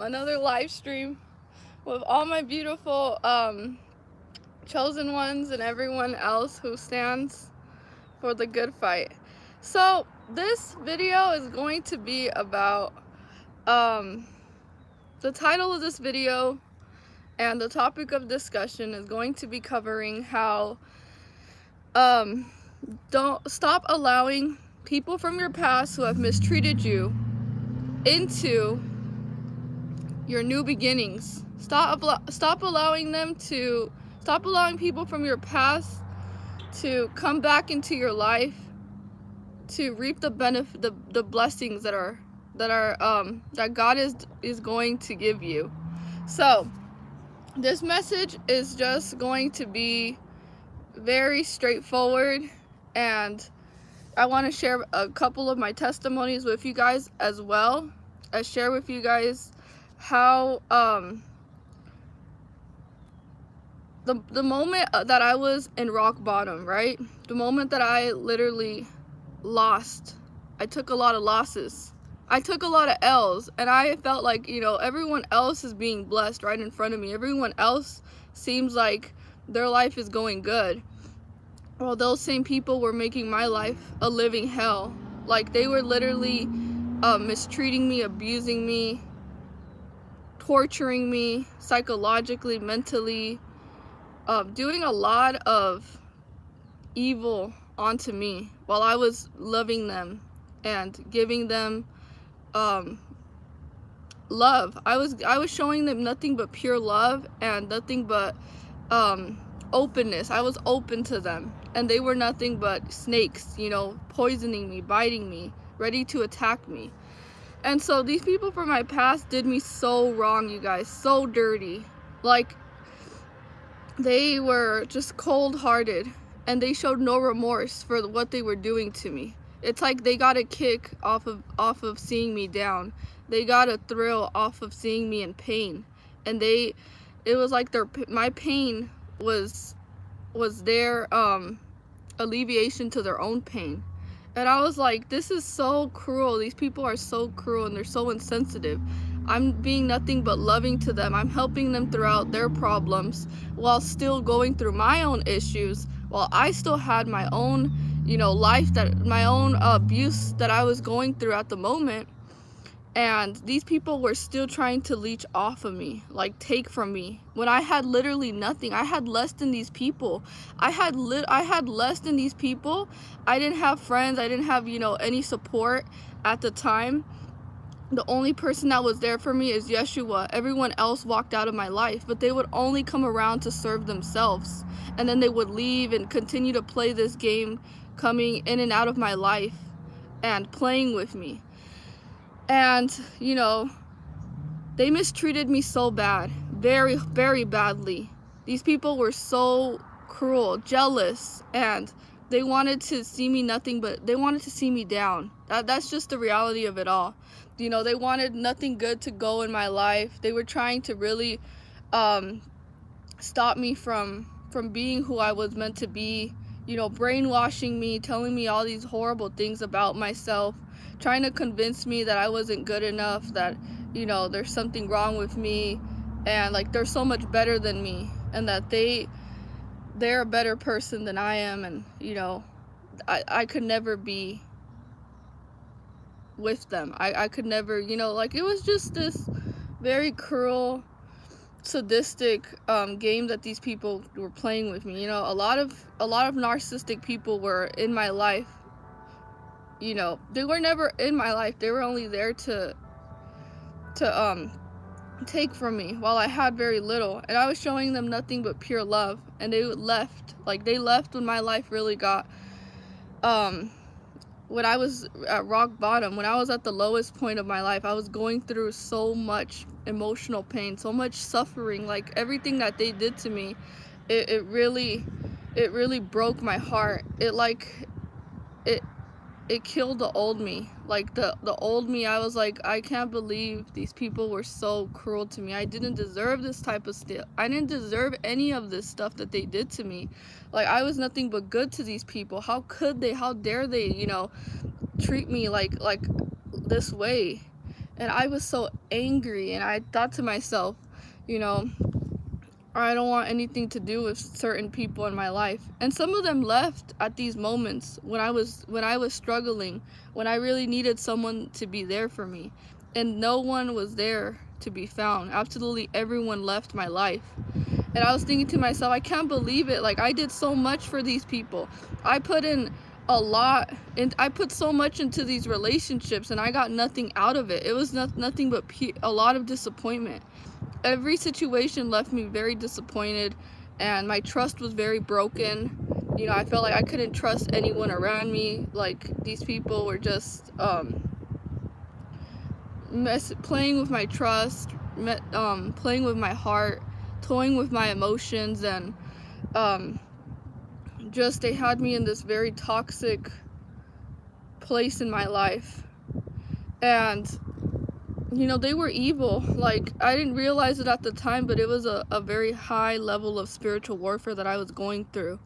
Another live stream with all my beautiful chosen ones and everyone else who stands for the good fight. So this video is going to be about the title of this video, and the topic of discussion is going to be covering how don't stop allowing people from your past who have mistreated you into your new beginnings. Stop allowing people from your past to come back into your life to reap the benefit, the blessings that God is going to give you. So this message is just going to be very straightforward, and I want to share a couple of my testimonies with you guys as well as share with you guys how the moment that I was in rock bottom, right? The moment that I literally lost, I took a lot of losses. I took a lot of L's, and I felt like, everyone else is being blessed right in front of me. Everyone else seems like their life is going good. Well, those same people were making my life a living hell. Like, they were literally mistreating me, abusing me, torturing me psychologically, mentally, doing a lot of evil onto me while I was loving them and giving them love. I was showing them nothing but pure love and nothing but openness. I was open to them, and they were nothing but snakes, poisoning me, biting me, ready to attack me. And so these people from my past did me so wrong, you guys, so dirty. Like, they were just cold-hearted, and they showed no remorse for what they were doing to me. It's like they got a kick off of seeing me down. They got a thrill off of seeing me in pain, and it was like my pain was their alleviation to their own pain. And I was like, this is so cruel. These people are so cruel, and they're so insensitive. I'm being nothing but loving to them. I'm helping them throughout their problems while still going through my own issues, while I still had my own, life, my own abuse that I was going through at the moment. And these people were still trying to leech off of me, like take from me, when I had literally nothing. I had less than these people. I had less than these people. I didn't have friends. I didn't have, any support at the time. The only person that was there for me is Yeshua. Everyone else walked out of my life, but they would only come around to serve themselves. And then they would leave and continue to play this game, coming in and out of my life and playing with me. And, they mistreated me so bad, very, very badly. These people were so cruel, jealous, and they wanted to see me nothing but, they wanted to see me down. That's just the reality of it all. They wanted nothing good to go in my life. They were trying to really stop me from being who I was meant to be, brainwashing me, telling me all these horrible things about myself, trying to convince me that I wasn't good enough, that, there's something wrong with me, and like they're so much better than me, and that they're a better person than I am, and, I could never be with them. I could never, like, it was just this very cruel, sadistic game that these people were playing with me. A lot of narcissistic people were in my life. They were never in my life. They were only there to take from me while I had very little, and I was showing them nothing but pure love, and they left. Like, they left when my life really got when I was at rock bottom, when I was at the lowest point of my life. I was going through so much emotional pain, so much suffering. Like, everything that they did to me, it really broke my heart. It killed the old me. Like, the old me, I was like, I can't believe these people were so cruel to me. I didn't deserve this type of stuff. I didn't deserve any of this stuff that they did to me. Like, I was nothing but good to these people. How could they, how dare they, treat me like this way? And I was so angry, and I thought to myself, you know, I don't want anything to do with certain people in my life. And some of them left at these moments when I was struggling, when I really needed someone to be there for me. And no one was there to be found. Absolutely everyone left my life. And I was thinking to myself, I can't believe it. Like, I did so much for these people. I put in a lot, and I put so much into these relationships, and I got nothing out of it. It was nothing but a lot of disappointment. Every situation left me very disappointed, and my trust was very broken. You know, I felt like I couldn't trust anyone around me. Like, these people were just playing with my trust, playing with my heart, toying with my emotions, and just they had me in this very toxic place in my life. And you know, they were evil. Like, I didn't realize it at the time, but it was a very high level of spiritual warfare that I was going through.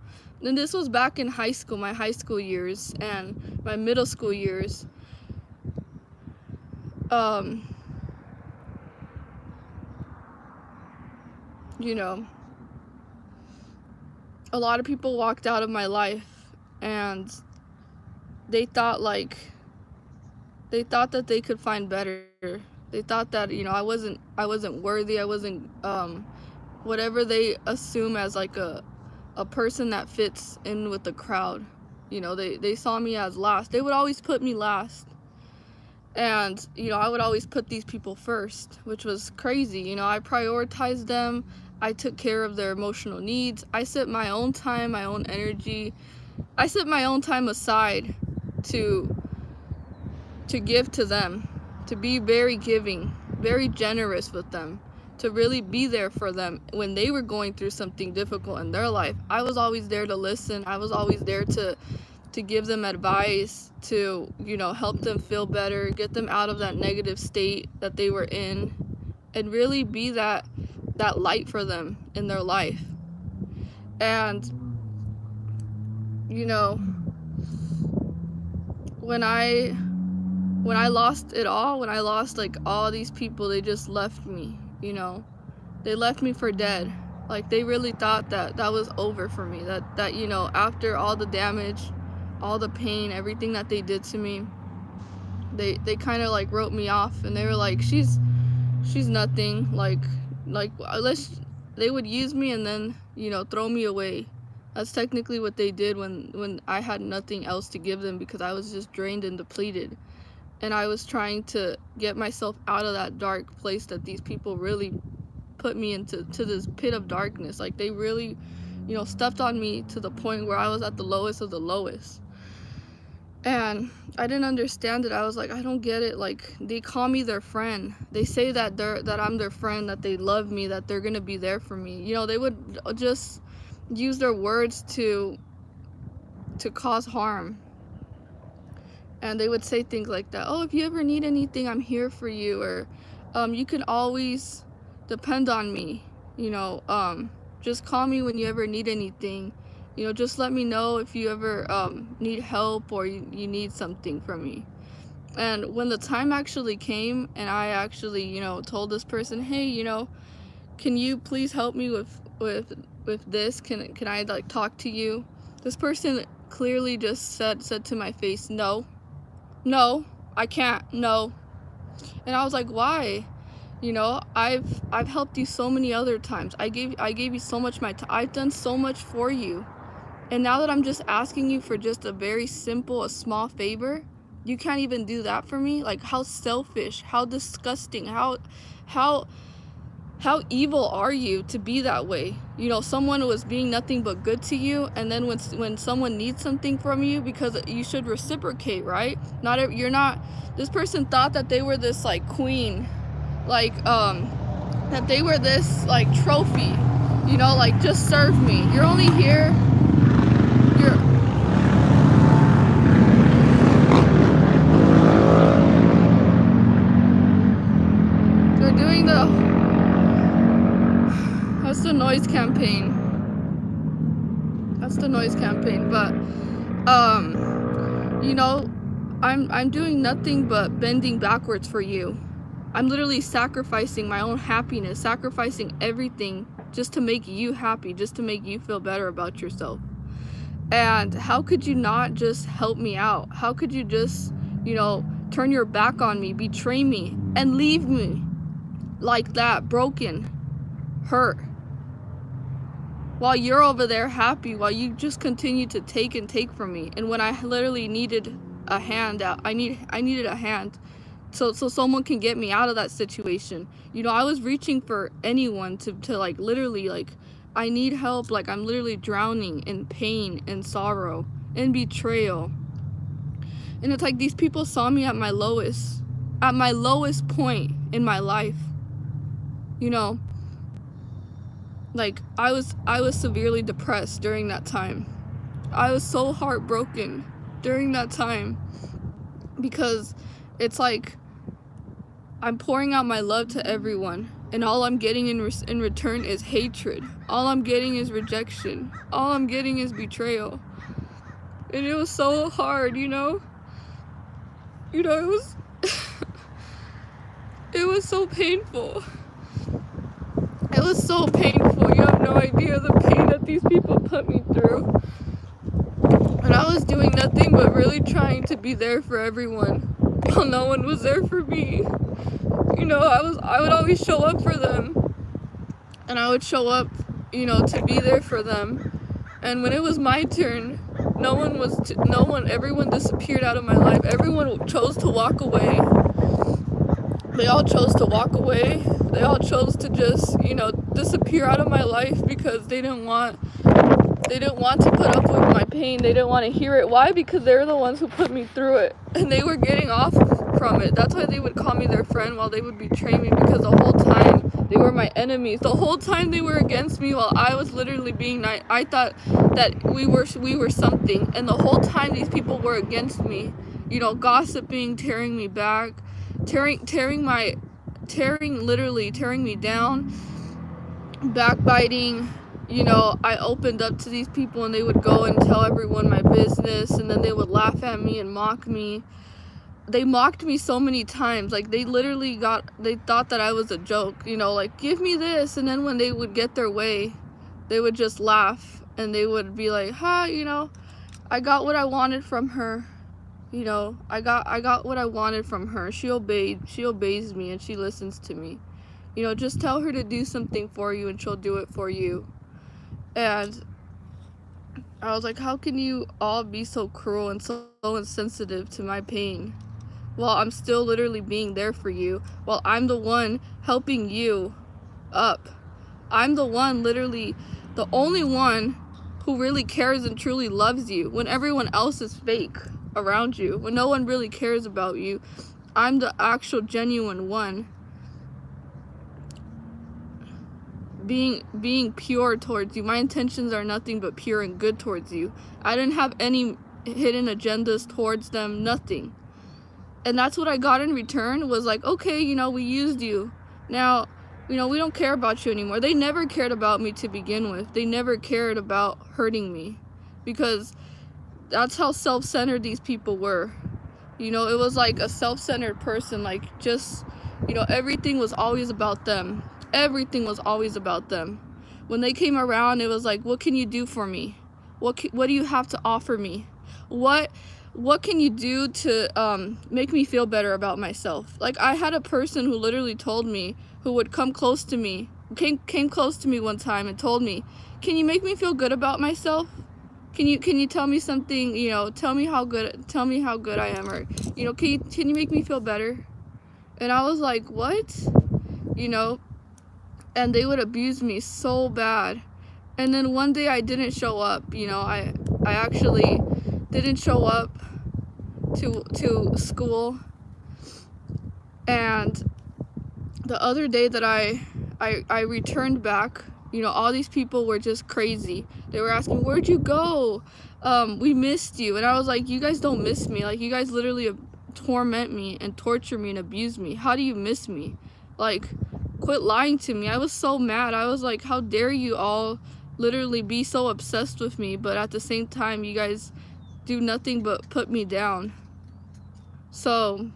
And this was back in high school, my high school years and my middle school years. You know, a lot of people walked out of my life, and they thought that they could find better. They thought that, you know, I wasn't worthy. I wasn't whatever they assume as like a person that fits in with the crowd. You know, they saw me as last. They would always put me last. And, you know, I would always put these people first, which was crazy. You know, I prioritized them. I took care of their emotional needs. I set my own time, my own energy. I set my own time aside to give to them, to be very giving, very generous with them, to really be there for them when they were going through something difficult in their life. I was always there to listen. I was always there to give them advice, to, you know, help them feel better, get them out of that negative state that they were in, and really be that light for them in their life. And, you know, when I lost it all, when I lost like all these people, they just left me, you know. They left me for dead. Like, they really thought that was over for me, that you know, after all the damage, all the pain, everything that they did to me, they kind of like wrote me off, and they were like, she's nothing. Like they would use me and then, you know, throw me away. That's technically what they did when I had nothing else to give them, because I was just drained and depleted. And I was trying to get myself out of that dark place that these people really put me into, to this pit of darkness. Like, they really, you know, stepped on me to the point where I was at the lowest of the lowest. And I didn't understand it. I was like, I don't get it. Like, they call me their friend. They say that I'm their friend, that they love me, that they're gonna be there for me. You know, they would just use their words to cause harm. And they would say things like that. Oh, if you ever need anything, I'm here for you. Or you can always depend on me. You know, just call me when you ever need anything. You know, just let me know if you ever need help or you need something from me. And when the time actually came, and I actually, you know, told this person, hey, you know, can you please help me with this? Can I like talk to you? This person clearly just said to my face, no, I can't, no. And I was like, why? You know, I've helped you so many other times. I gave you so much my time. I've done so much for you. And now that I'm just asking you for just a very simple, a small favor, you can't even do that for me? Like, how selfish, how disgusting, how evil are you to be that way? You know, someone was being nothing but good to you, and then when someone needs something from you, because you should reciprocate, right? This person thought that they were this like queen, like that they were this like trophy, you know, like, just serve me. You're only here. They're doing that's the noise campaign. But you know, I'm doing nothing but bending backwards for you. I'm literally sacrificing my own happiness, sacrificing everything just to make you happy, just to make you feel better about yourself. And how could you not just help me out? How could you just, turn your back on me, betray me, and leave me like that, broken, hurt, while you're over there happy, while you just continue to take and take from me? And when I literally needed a hand out, I needed a hand so someone can get me out of that situation. I was reaching for anyone to like, literally, like, I need help, like I'm literally drowning in pain and sorrow and betrayal. And it's like these people saw me at my lowest point in my life. Like I was severely depressed during that time. I was so heartbroken during that time, because it's like I'm pouring out my love to everyone, and all I'm getting in return is hatred. All I'm getting is rejection. All I'm getting is betrayal. And it was so hard, it was it was so painful. It was so painful. You have no idea the pain that these people put me through. And I was doing nothing but really trying to be there for everyone, while no one was there for me. I would always show up for them, and I would show up, to be there for them. And when it was my turn, everyone disappeared out of my life. Everyone chose to walk away. They all chose to walk away. They all chose to just, disappear out of my life, because they didn't want to put up with my pain. They didn't want to hear it. Why? Because they're the ones who put me through it, and they were getting off from it. That's why they would call me their friend, while they would betray me, because the whole time they were my enemies. The whole time they were against me, while I was literally being nice. I thought that we were something, and the whole time these people were against me. Gossiping, tearing me back, literally tearing me down, backbiting. I opened up to these people, and they would go and tell everyone my business, and then they would laugh at me and mock me. They mocked me so many times. Like, they thought that I was a joke, like, give me this. And then when they would get their way, they would just laugh, and they would be like, I got what I wanted from her. I got what I wanted from her. She obeys me, and she listens to me. Just tell her to do something for you, and she'll do it for you. And I was like, how can you all be so cruel and so insensitive to my pain, while I'm still literally being there for you, while I'm the one helping you up. I'm the one, literally the only one who really cares and truly loves you, when everyone else is fake around you, when no one really cares about you. I'm the actual genuine one, being pure towards you. My intentions are nothing but pure and good towards you. I didn't have any hidden agendas towards them, nothing. And that's what I got in return, was like, okay, we used you. Now, we don't care about you anymore. They never cared about me to begin with. They never cared about hurting me, because that's how self-centered these people were. It was like a self-centered person, like, just, everything was always about them. Everything was always about them. When they came around, it was like, what can you do for me? What do you have to offer me? What can you do to make me feel better about myself? Like, I had a person who literally told me, who would come close to me, came close to me one time and told me, can you make me feel good about myself? Can you tell me something, tell me how good I am, or, can you make me feel better? And I was like, what? And they would abuse me so bad. And then one day I didn't show up, I actually didn't show up to school. And the other day that I returned back, all these people were just crazy. They were asking, where'd you go? We missed you. And I was like, you guys don't miss me. Like, you guys literally torment me and torture me and abuse me. How do you miss me? Like, quit lying to me. I was so mad. I was like, how dare you all literally be so obsessed with me, but at the same time, you guys do nothing but put me down. So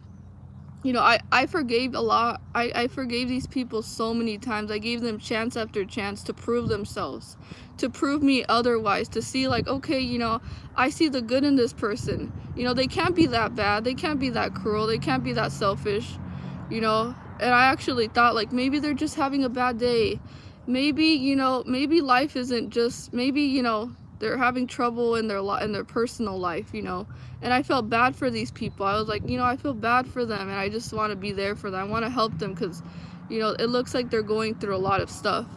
You know, I forgave a lot. I forgave these people so many times. I gave them chance after chance to prove themselves, to prove me otherwise, to see like, okay, you know, I see the good in this person. You know, they can't be that bad. They can't be that cruel. They can't be that selfish, you know. And I actually thought like maybe they're just having a bad day. Maybe, you know, maybe life isn't just, maybe, you know, they're having trouble in their personal life, you know. And I felt bad for these people. I was like, you know, I feel bad for them, and I just want to be there for them. I want to help them because, you know, it looks like they're going through a lot of stuff.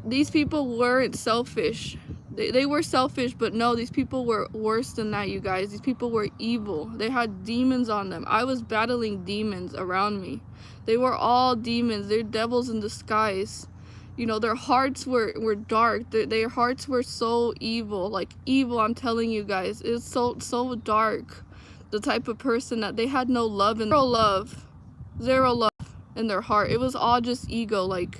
These people weren't selfish. They were selfish, but no, these people were worse than that, you guys. These people were evil. They had demons on them. I was battling demons around me. They were all demons. They're devils in disguise. You know, their hearts were dark. Their hearts were so evil, like evil, I'm telling you guys. It's so dark. The type of person that they had no love, and zero love in their heart. It was all just ego, like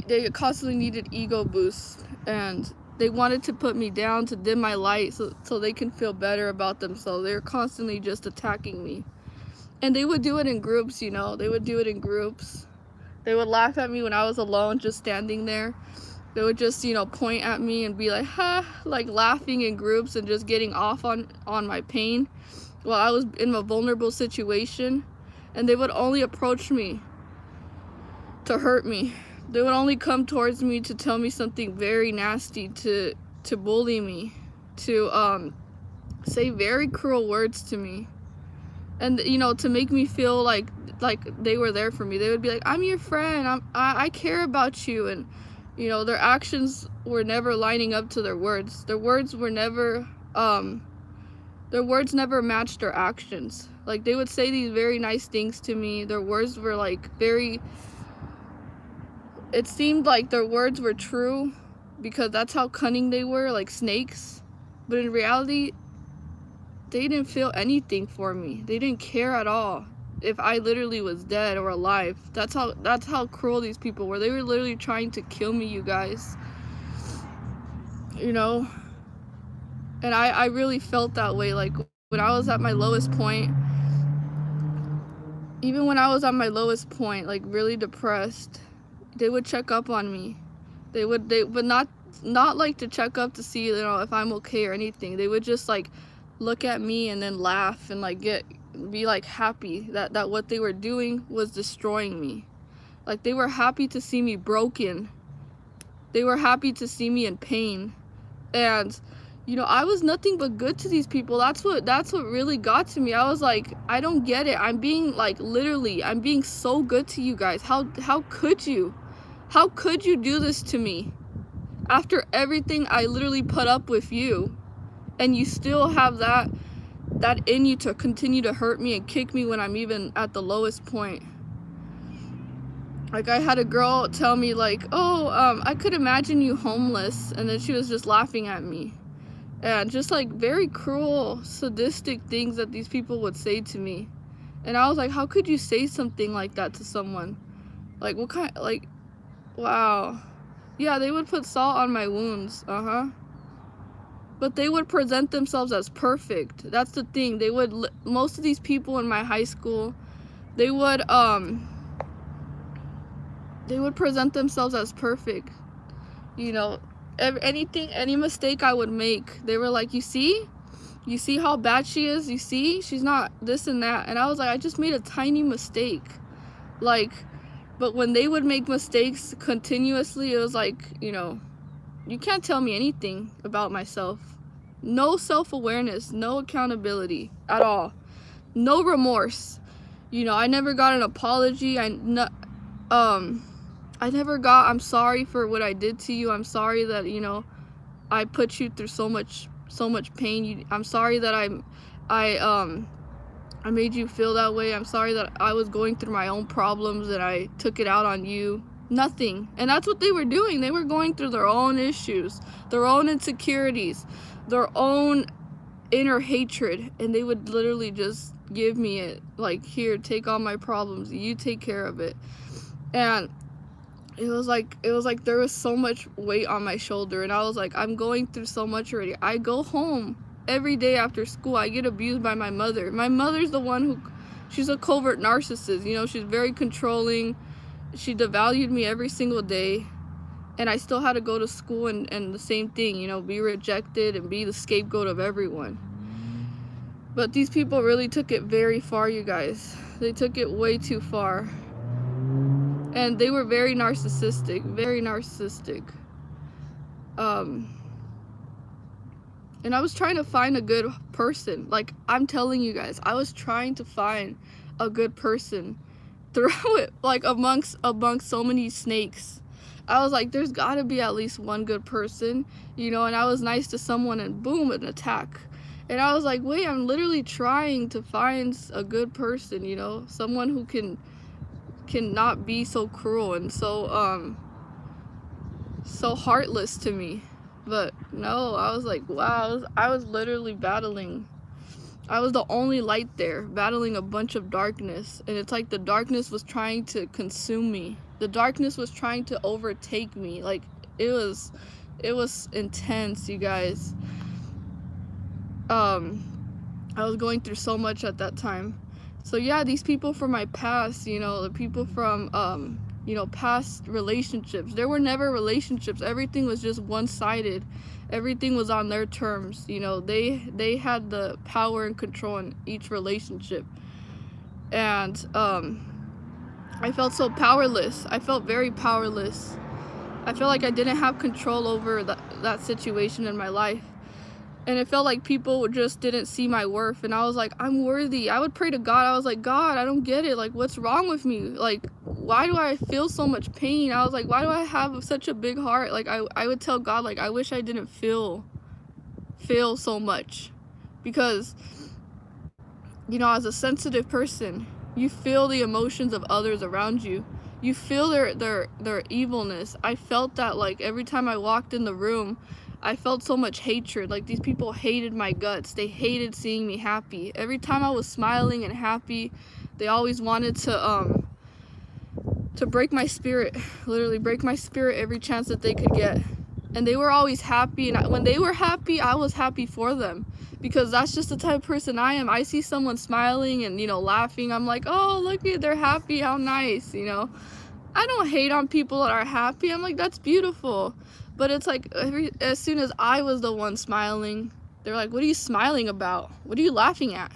they constantly needed ego boosts, and they wanted to put me down, to dim my light, so they can feel better about themselves. They were constantly just attacking me, and they would do it in groups. You know, they would do it in groups. They would laugh at me when I was alone, just standing there. They would just, you know, point at me and be like, ha, like laughing in groups and just getting off on my pain while I was in a vulnerable situation. And they would only approach me to hurt me. They would only come towards me to tell me something very nasty, to bully me, to say very cruel words to me. And, you know, to make me feel like they were there for me. They would be like, I'm your friend, I care about you. And, you know, their actions were never lining up to their words. Their words were never, their words never matched their actions. Like, they would say these very nice things to me. Their words were like very, it seemed like their words were true because that's how cunning they were, like snakes. But in reality, they didn't feel anything for me. They didn't care at all if I literally was dead or alive. That's how cruel these people were. They were literally trying to kill me, you guys. You know? And I really felt that way. Like, when I was at my lowest point, even when I was at my lowest point, like really depressed, they would check up on me. They would not like to check up to see, you know, if I'm okay or anything. They would just like look at me and then laugh and like be like happy that what they were doing was destroying me. Like, they were happy to see me broken. They were happy to see me in pain. And, you know, I was nothing but good to these people. That's what really got to me. I was like, I don't get it. I'm being like, literally, I'm being so good to you guys. How could you? How could you do this to me? After everything I literally put up with you, and you still have that in you to continue to hurt me and kick me when I'm even at the lowest point. Like, I had a girl tell me like, oh, I could imagine you homeless, and then she was just laughing at me. And just like very cruel, sadistic things that these people would say to me. And I was like, how could you say something like that to someone? Like, what kind, like, wow. Yeah, they would put salt on my wounds, but they would present themselves as perfect. That's the thing. They would, most of these people in my high school, they would present themselves as perfect. You know, any mistake I would make, they were like, you see how bad she is? You see, she's not this and that. And I was like, I just made a tiny mistake. Like, but when they would make mistakes continuously, it was like, you know, you can't tell me anything about myself. No self-awareness, no accountability at all. No remorse. You know, I never got an apology. I never got, I'm sorry for what I did to you. I'm sorry that, you know, I put you through so much pain. I'm sorry that I made you feel that way. I'm sorry that I was going through my own problems and I took it out on you. Nothing. And that's what they were doing. They were going through their own issues, their own insecurities, their own inner hatred, and they would literally just give me it. Like, here, take all my problems. You take care of it. And it was like there was so much weight on my shoulder, and I was like, I'm going through so much already. I go home. every day after school I get abused by my mother. My mother's the one who, she's a covert narcissist, you know, she's very controlling. She devalued me every single day, and I still had to go to school and the same thing, you know, be rejected and be the scapegoat of everyone. But these people really took it very far, you guys. They took it way too far. And they were very narcissistic, very narcissistic. And I was trying to find a good person. Like, I'm telling you guys, I was trying to find a good person throughout it, like amongst so many snakes. I was like, there's gotta be at least one good person, you know, and I was nice to someone and boom, an attack. And I was like, wait, I'm literally trying to find a good person, you know, someone who can not be so cruel and so heartless to me. But no, I was like, wow, I was literally battling. I was the only light there, battling a bunch of darkness. And it's like the darkness was trying to consume me. The darkness was trying to overtake me. Like, it was intense, you guys. I was going through so much at that time. So yeah, these people from my past, you know, the people from, you know, past relationships, there were never relationships. Everything was just one-sided. Everything was on their terms. You know, they had the power and control in each relationship. And I felt so powerless. I felt very powerless. I felt like I didn't have control over that situation in my life. And it felt like people just didn't see my worth. And I was like, I'm worthy. I would pray to God. I was like, God, I don't get it. Like, what's wrong with me? Like, why do I feel so much pain? I was like, why do I have such a big heart? Like, I would tell God, like, I wish I didn't feel so much. Because, you know, as a sensitive person, you feel the emotions of others around you. You feel their evilness. I felt that, like, every time I walked in the room, I felt so much hatred. Like, these people hated my guts. They hated seeing me happy. Every time I was smiling and happy, they always wanted to break my spirit. Literally break my spirit every chance that they could get. And they were always happy, and when they were happy, I was happy for them, because that's just the type of person I am. I see someone smiling and, you know, laughing, I'm like, oh, look at, they're happy, how nice, you know. I don't hate on people that are happy. I'm like, that's beautiful. But it's like, as soon as I was the one smiling, they're like, what are you smiling about? What are you laughing at?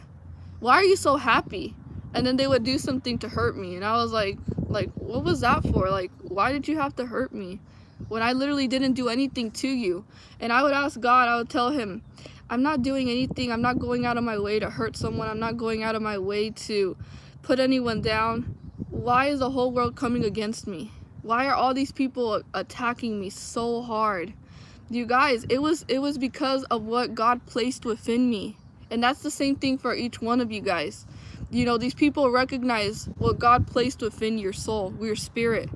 Why are you so happy? And then they would do something to hurt me. And I was like, what was that for? Like, why did you have to hurt me when I literally didn't do anything to you? And I would ask God, I would tell him, I'm not doing anything. I'm not going out of my way to hurt someone. I'm not going out of my way to put anyone down. Why is the whole world coming against me? Why are all these people attacking me so hard? You guys, it was because of what God placed within me. And that's the same thing for each one of you guys. You know, these people recognize what God placed within your soul, your spirit.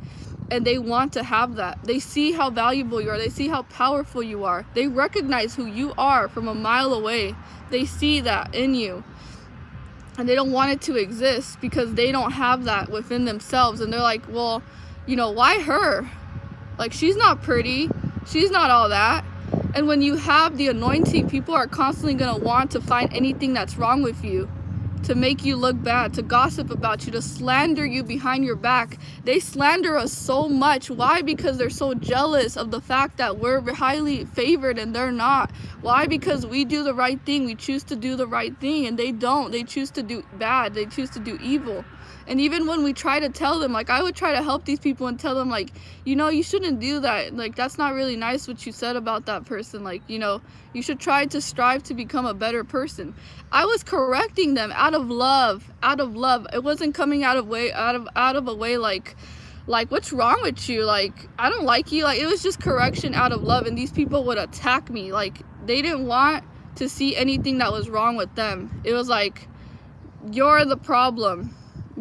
And they want to have that. They see how valuable you are. They see how powerful you are. They recognize who you are from a mile away. They see that in you. And they don't want it to exist because they don't have that within themselves. And they're like, well, you know, why her? Like, she's not pretty. She's not all that. And when you have the anointing, people are constantly going to want to find anything that's wrong with you, to make you look bad, to gossip about you, to slander you behind your back. They slander us so much. Why? Because they're so jealous of the fact that we're highly favored and they're not. Why? Because we do the right thing. We choose to do the right thing, and they don't. They choose to do bad. They choose to do evil. And even when we try to tell them, like, I would try to help these people and tell them, like, you know, you shouldn't do that. Like, that's not really nice what you said about that person. Like, you know, you should try to strive to become a better person. I was correcting them out of love, out of love. It wasn't coming out of a way like what's wrong with you? Like, I don't like you. Like, it was just correction out of love. And these people would attack me. Like, they didn't want to see anything that was wrong with them. It was like, you're the problem.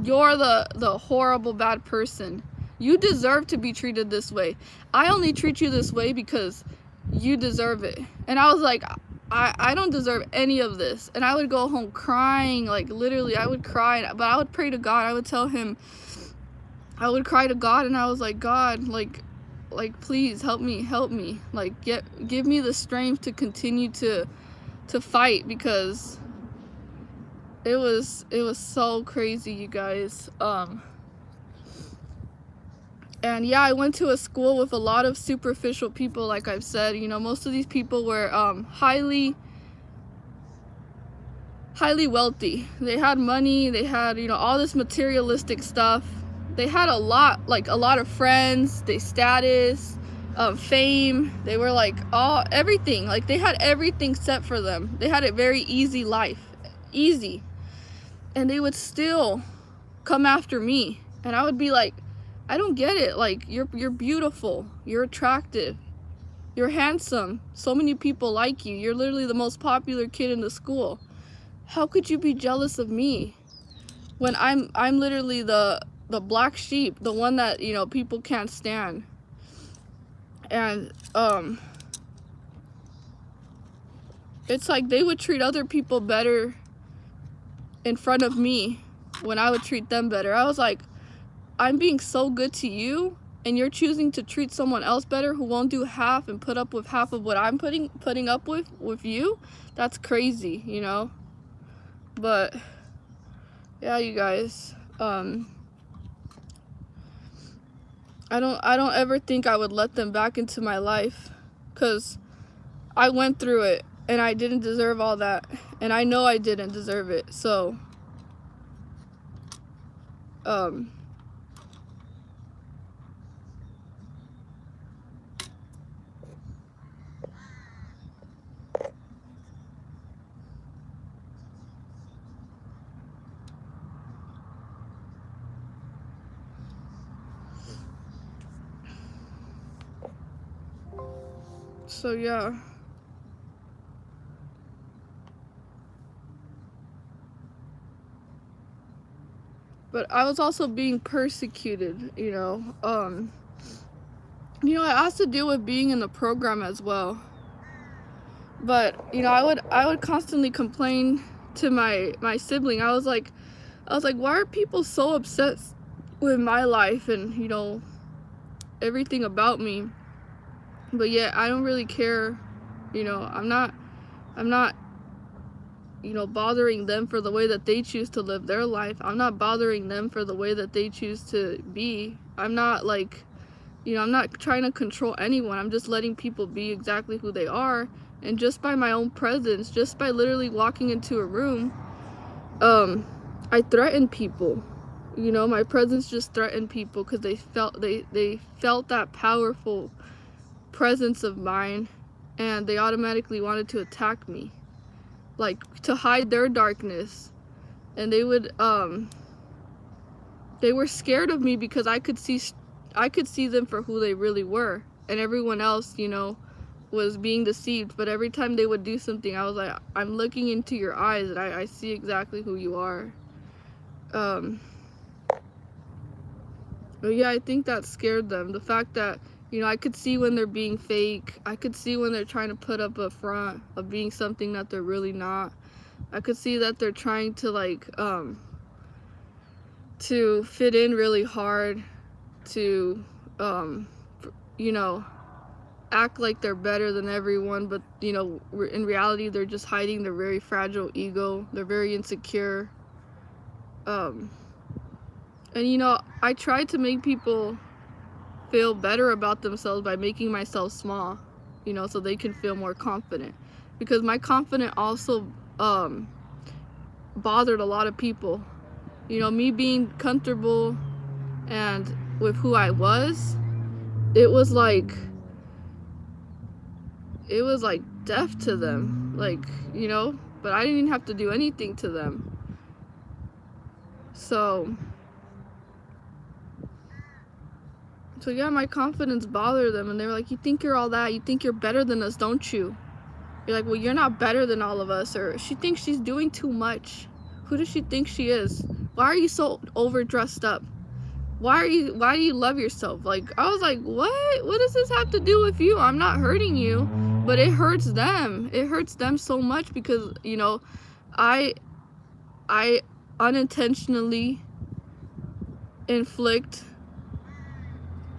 You're the horrible bad person. You deserve to be treated this way. I only treat you this way because you deserve it. And I was like, I don't deserve any of this. And I would go home crying, like, literally I would cry, but I would pray to God. I would tell him, I would cry to God, and I was like, God, like please help me, like, give me the strength to continue to to fight, because it was so crazy, you guys. And yeah, I went to a school with a lot of superficial people, like I've said. You know, most of these people were highly wealthy. They had money, they had, you know, all this materialistic stuff. They had a lot of friends, they status, fame. They were like everything. Like, they had everything set for them. They had a very easy life. Easy. And they would still come after me. And I would be like, I don't get it. Like, you're beautiful, you're attractive, you're handsome, so many people like you, you're literally the most popular kid in the school. How could you be jealous of me when I'm literally the black sheep, the one that, you know, people can't stand? And it's like they would treat other people better in front of me when I would treat them better. I was like, I'm being so good to you, and you're choosing to treat someone else better who won't do half and put up with half of what I'm putting up with you? That's crazy, you know? But yeah, you guys, I don't ever think I would let them back into my life, because I went through it and I didn't deserve all that, and I know I didn't deserve it. So yeah. But I was also being persecuted, you know. You know, I also deal with being in the program as well. But, you know, I would constantly complain to my sibling. I was like, why are people so obsessed with my life and, you know, everything about me? But yet I don't really care. You know, I'm not, you know, bothering them for the way that they choose to live their life. I'm not bothering them for the way that they choose to be. I'm not, like, you know, I'm not trying to control anyone. I'm just letting people be exactly who they are. And just by my own presence, just by literally walking into a room, I threaten people. You know, my presence just threatened people because they felt that powerful presence of mine, and they automatically wanted to attack me, like, to hide their darkness. And they were scared of me because I could see them for who they really were, and everyone else, you know, was being deceived. But every time they would do something, I was like, I'm looking into your eyes and I see exactly who you are. But yeah, I think that scared them. The fact that, you know, I could see when they're being fake. I could see when they're trying to put up a front of being something that they're really not. I could see that they're trying to, like, to fit in really hard, to, you know, act like they're better than everyone, but, you know, in reality, they're just hiding their very fragile ego. They're very insecure. And, you know, I tried to make people feel better about themselves by making myself small, you know, so they can feel more confident. Because my confidence also bothered a lot of people. You know, me being comfortable and with who I was, it was like death to them, like, you know. But I didn't even have to do anything to them. So yeah, my confidence bothered them, and they were like, you think you're all that, you think you're better than us, don't you? You're like, well, you're not better than all of us. Or, she thinks she's doing too much. Who does she think she is? Why are you so overdressed up? Why do you love yourself? Like, I was like, what does this have to do with you? I'm not hurting you. But it hurts them. It hurts them so much because, you know, I unintentionally inflict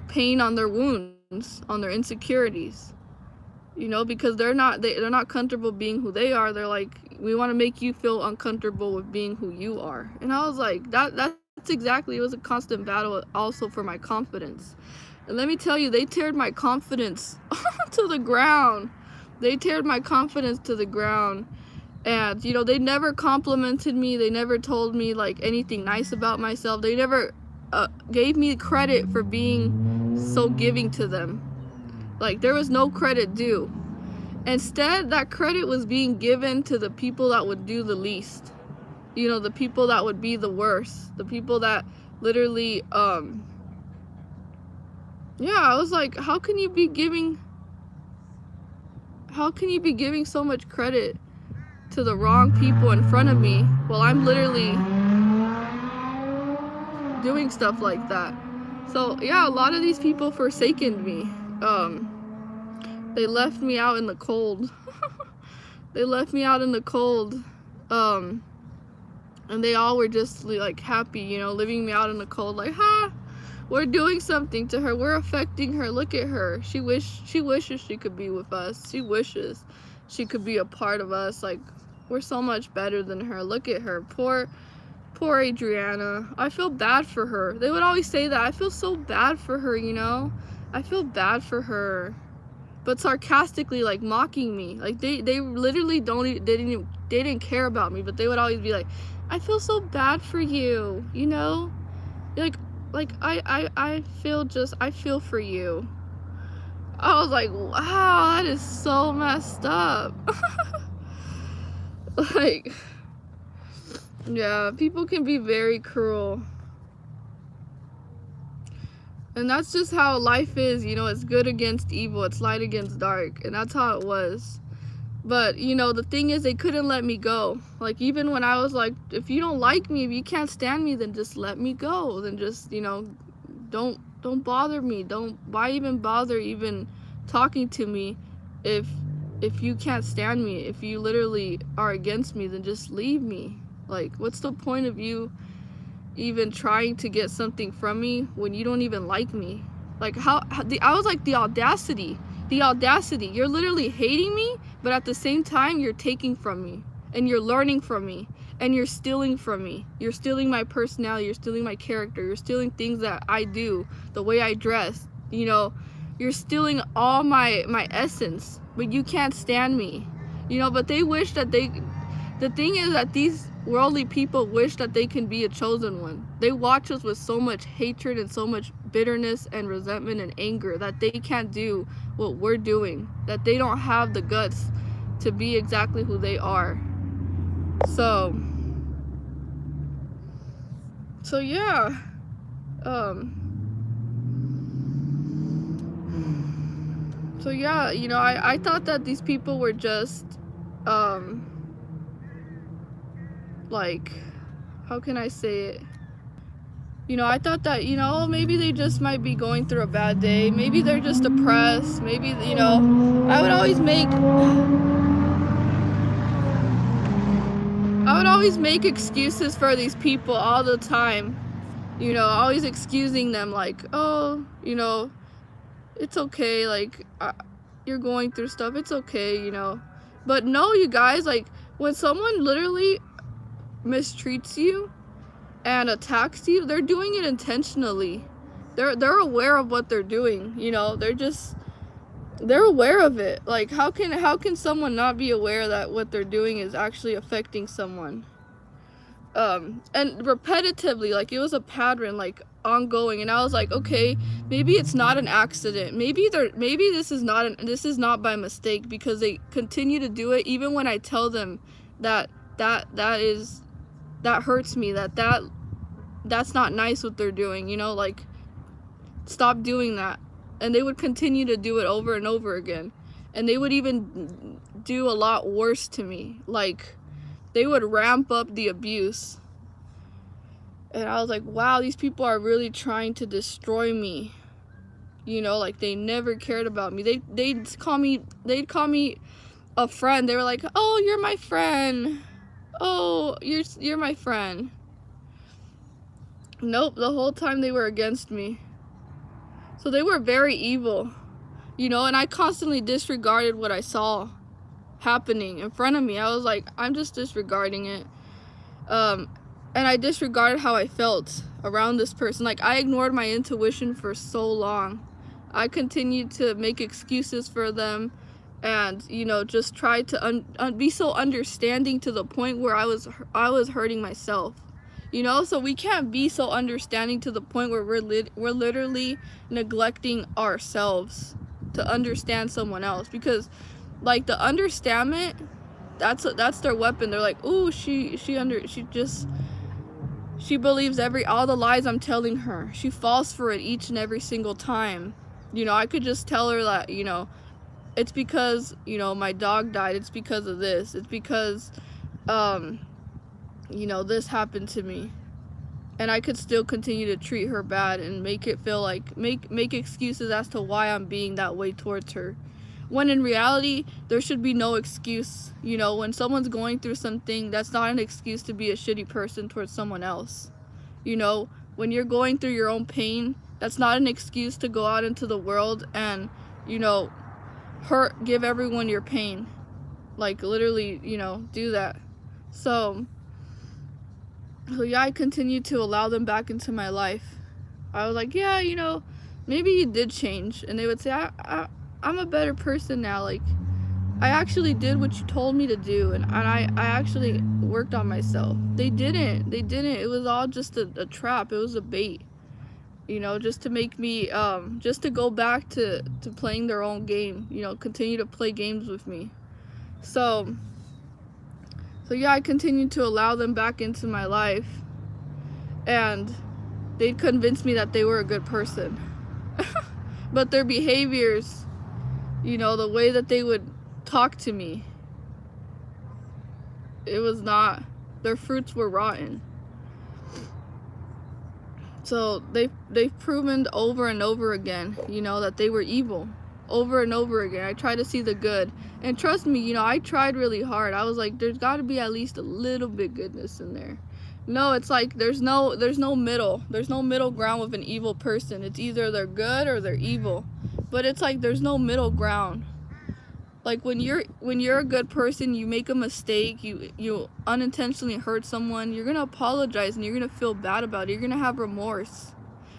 pain on their wounds, on their insecurities. you know, because they're not comfortable being who they are. They're like, we want to make you feel uncomfortable with being who you are. And I was like, that's exactly, it was a constant battle also for my confidence. And let me tell you, they teared my confidence to the ground. They teared my confidence to the ground. And, you know, they never complimented me. They never told me, like, anything nice about myself. They never gave me credit for being so giving to them. Like, there was no credit due. Instead, that credit was being given to the people that would do the least. You know, the people that would be the worst. The people that literally, yeah, I was like, how can you be giving so much credit to the wrong people in front of me while I'm literally doing stuff like that? So yeah, a lot of these people forsaken me. They left me out in the cold. They left me out in the cold. And they all were just like happy, you know, leaving me out in the cold, like, ha, we're doing something to her, we're affecting her, look at her, she wishes she could be with us, she wishes she could be a part of us, like, we're so much better than her, look at her, poor Adriana, I feel bad for her. They would always say that, I feel so bad for her, you know, I feel bad for her, but sarcastically, like, mocking me, like, they literally they didn't care about me, but they would always be like, I feel so bad for you, you know, like I feel for you. I was like, wow, that is so messed up. Like, yeah, people can be very cruel. And that's just how life is, you know, it's good against evil, it's light against dark, and that's how it was. But, you know, the thing is, they couldn't let me go. Like, even when I was like, if you don't like me, if you can't stand me, then just let me go. Then just, you know, don't bother me. Why even bother even talking to me if you can't stand me? If you literally are against me, then just leave me. Like, what's the point of you even trying to get something from me when you don't even like me? Like, I was like, the audacity, you're literally hating me, but at the same time you're taking from me, and you're learning from me, and you're stealing from me, you're stealing my personality, you're stealing my character, you're stealing things that I do, the way I dress, you know, you're stealing all my essence, but you can't stand me, you know. But they wish that the thing is that these worldly people wish that they can be a chosen one. They watch us with so much hatred and so much bitterness and resentment and anger that they can't do what we're doing, that they don't have the guts to be exactly who they are. So yeah, so yeah, you know, I thought that these people were just like, how can I say it? You know, I thought that, you know, maybe they just might be going through a bad day. Maybe they're just depressed. Maybe, you know, I would always make excuses for these people all the time. You know, always excusing them, like, oh, you know, it's okay, like, you're going through stuff, it's okay, you know. But no, you guys, like, when someone literally mistreats you and attacks you, they're doing it intentionally. They're aware of what they're doing, you know. They're aware of it. Like, how can someone not be aware that what they're doing is actually affecting someone? And repetitively, like, it was a pattern, like, ongoing. And I was like, okay, maybe it's not an accident, maybe this is not by mistake, because they continue to do it even when I tell them that hurts me, that's not nice what they're doing, you know, like, stop doing that. And they would continue to do it over and over again, and they would even do a lot worse to me, like, they would ramp up the abuse. And I was like, wow, these people are really trying to destroy me, you know, like, they never cared about me. They'd call me a friend. They were like, oh, you're my friend, oh, you're my friend. Nope, the whole time they were against me. So they were very evil. you know, and I constantly disregarded what I saw happening in front of me. I was like, I'm just disregarding it. And I disregarded how I felt around this person. Like, I ignored my intuition for so long. I continued to make excuses for them and, you know, just try to be so understanding to the point where I was hurting myself. You know, so we can't be so understanding to the point where we're literally neglecting ourselves to understand someone else, because like the understanding, that's their weapon. They're like, ooh, she believes all the lies I'm telling her. She falls for it each and every single time. You know, I could just tell her that, you know, it's because, you know, my dog died. It's because of this. It's because, you know, this happened to me. And I could still continue to treat her bad and make it feel like, make excuses as to why I'm being that way towards her. When in reality, there should be no excuse. You know, when someone's going through something, that's not an excuse to be a shitty person towards someone else. You know, when you're going through your own pain, that's not an excuse to go out into the world and, you know, give everyone your pain. Like, literally, you know, do that. So yeah, I continued to allow them back into my life. I was like, yeah, you know, maybe you did change. And they would say, I'm a better person now. Like, I actually did what you told me to do, and I actually worked on myself. They didn't. It was all just a trap. It was a bait, you know, just to make me, just to go back to playing their own game, you know, continue to play games with me. So yeah, I continued to allow them back into my life, and they'd convince me that they were a good person. But their behaviors, you know, the way that they would talk to me, it was not, their fruits were rotten. So they've proven over and over again, you know, that they were evil. Over and over again. I try to see the good. And trust me, you know, I tried really hard. I was like, there's got to be at least a little bit goodness in there. No, it's like there's no middle. There's no middle ground with an evil person. It's either they're good or they're evil. But it's like there's no middle ground. Like when you're a good person, you make a mistake, you unintentionally hurt someone, you're going to apologize and you're going to feel bad about it. You're going to have remorse.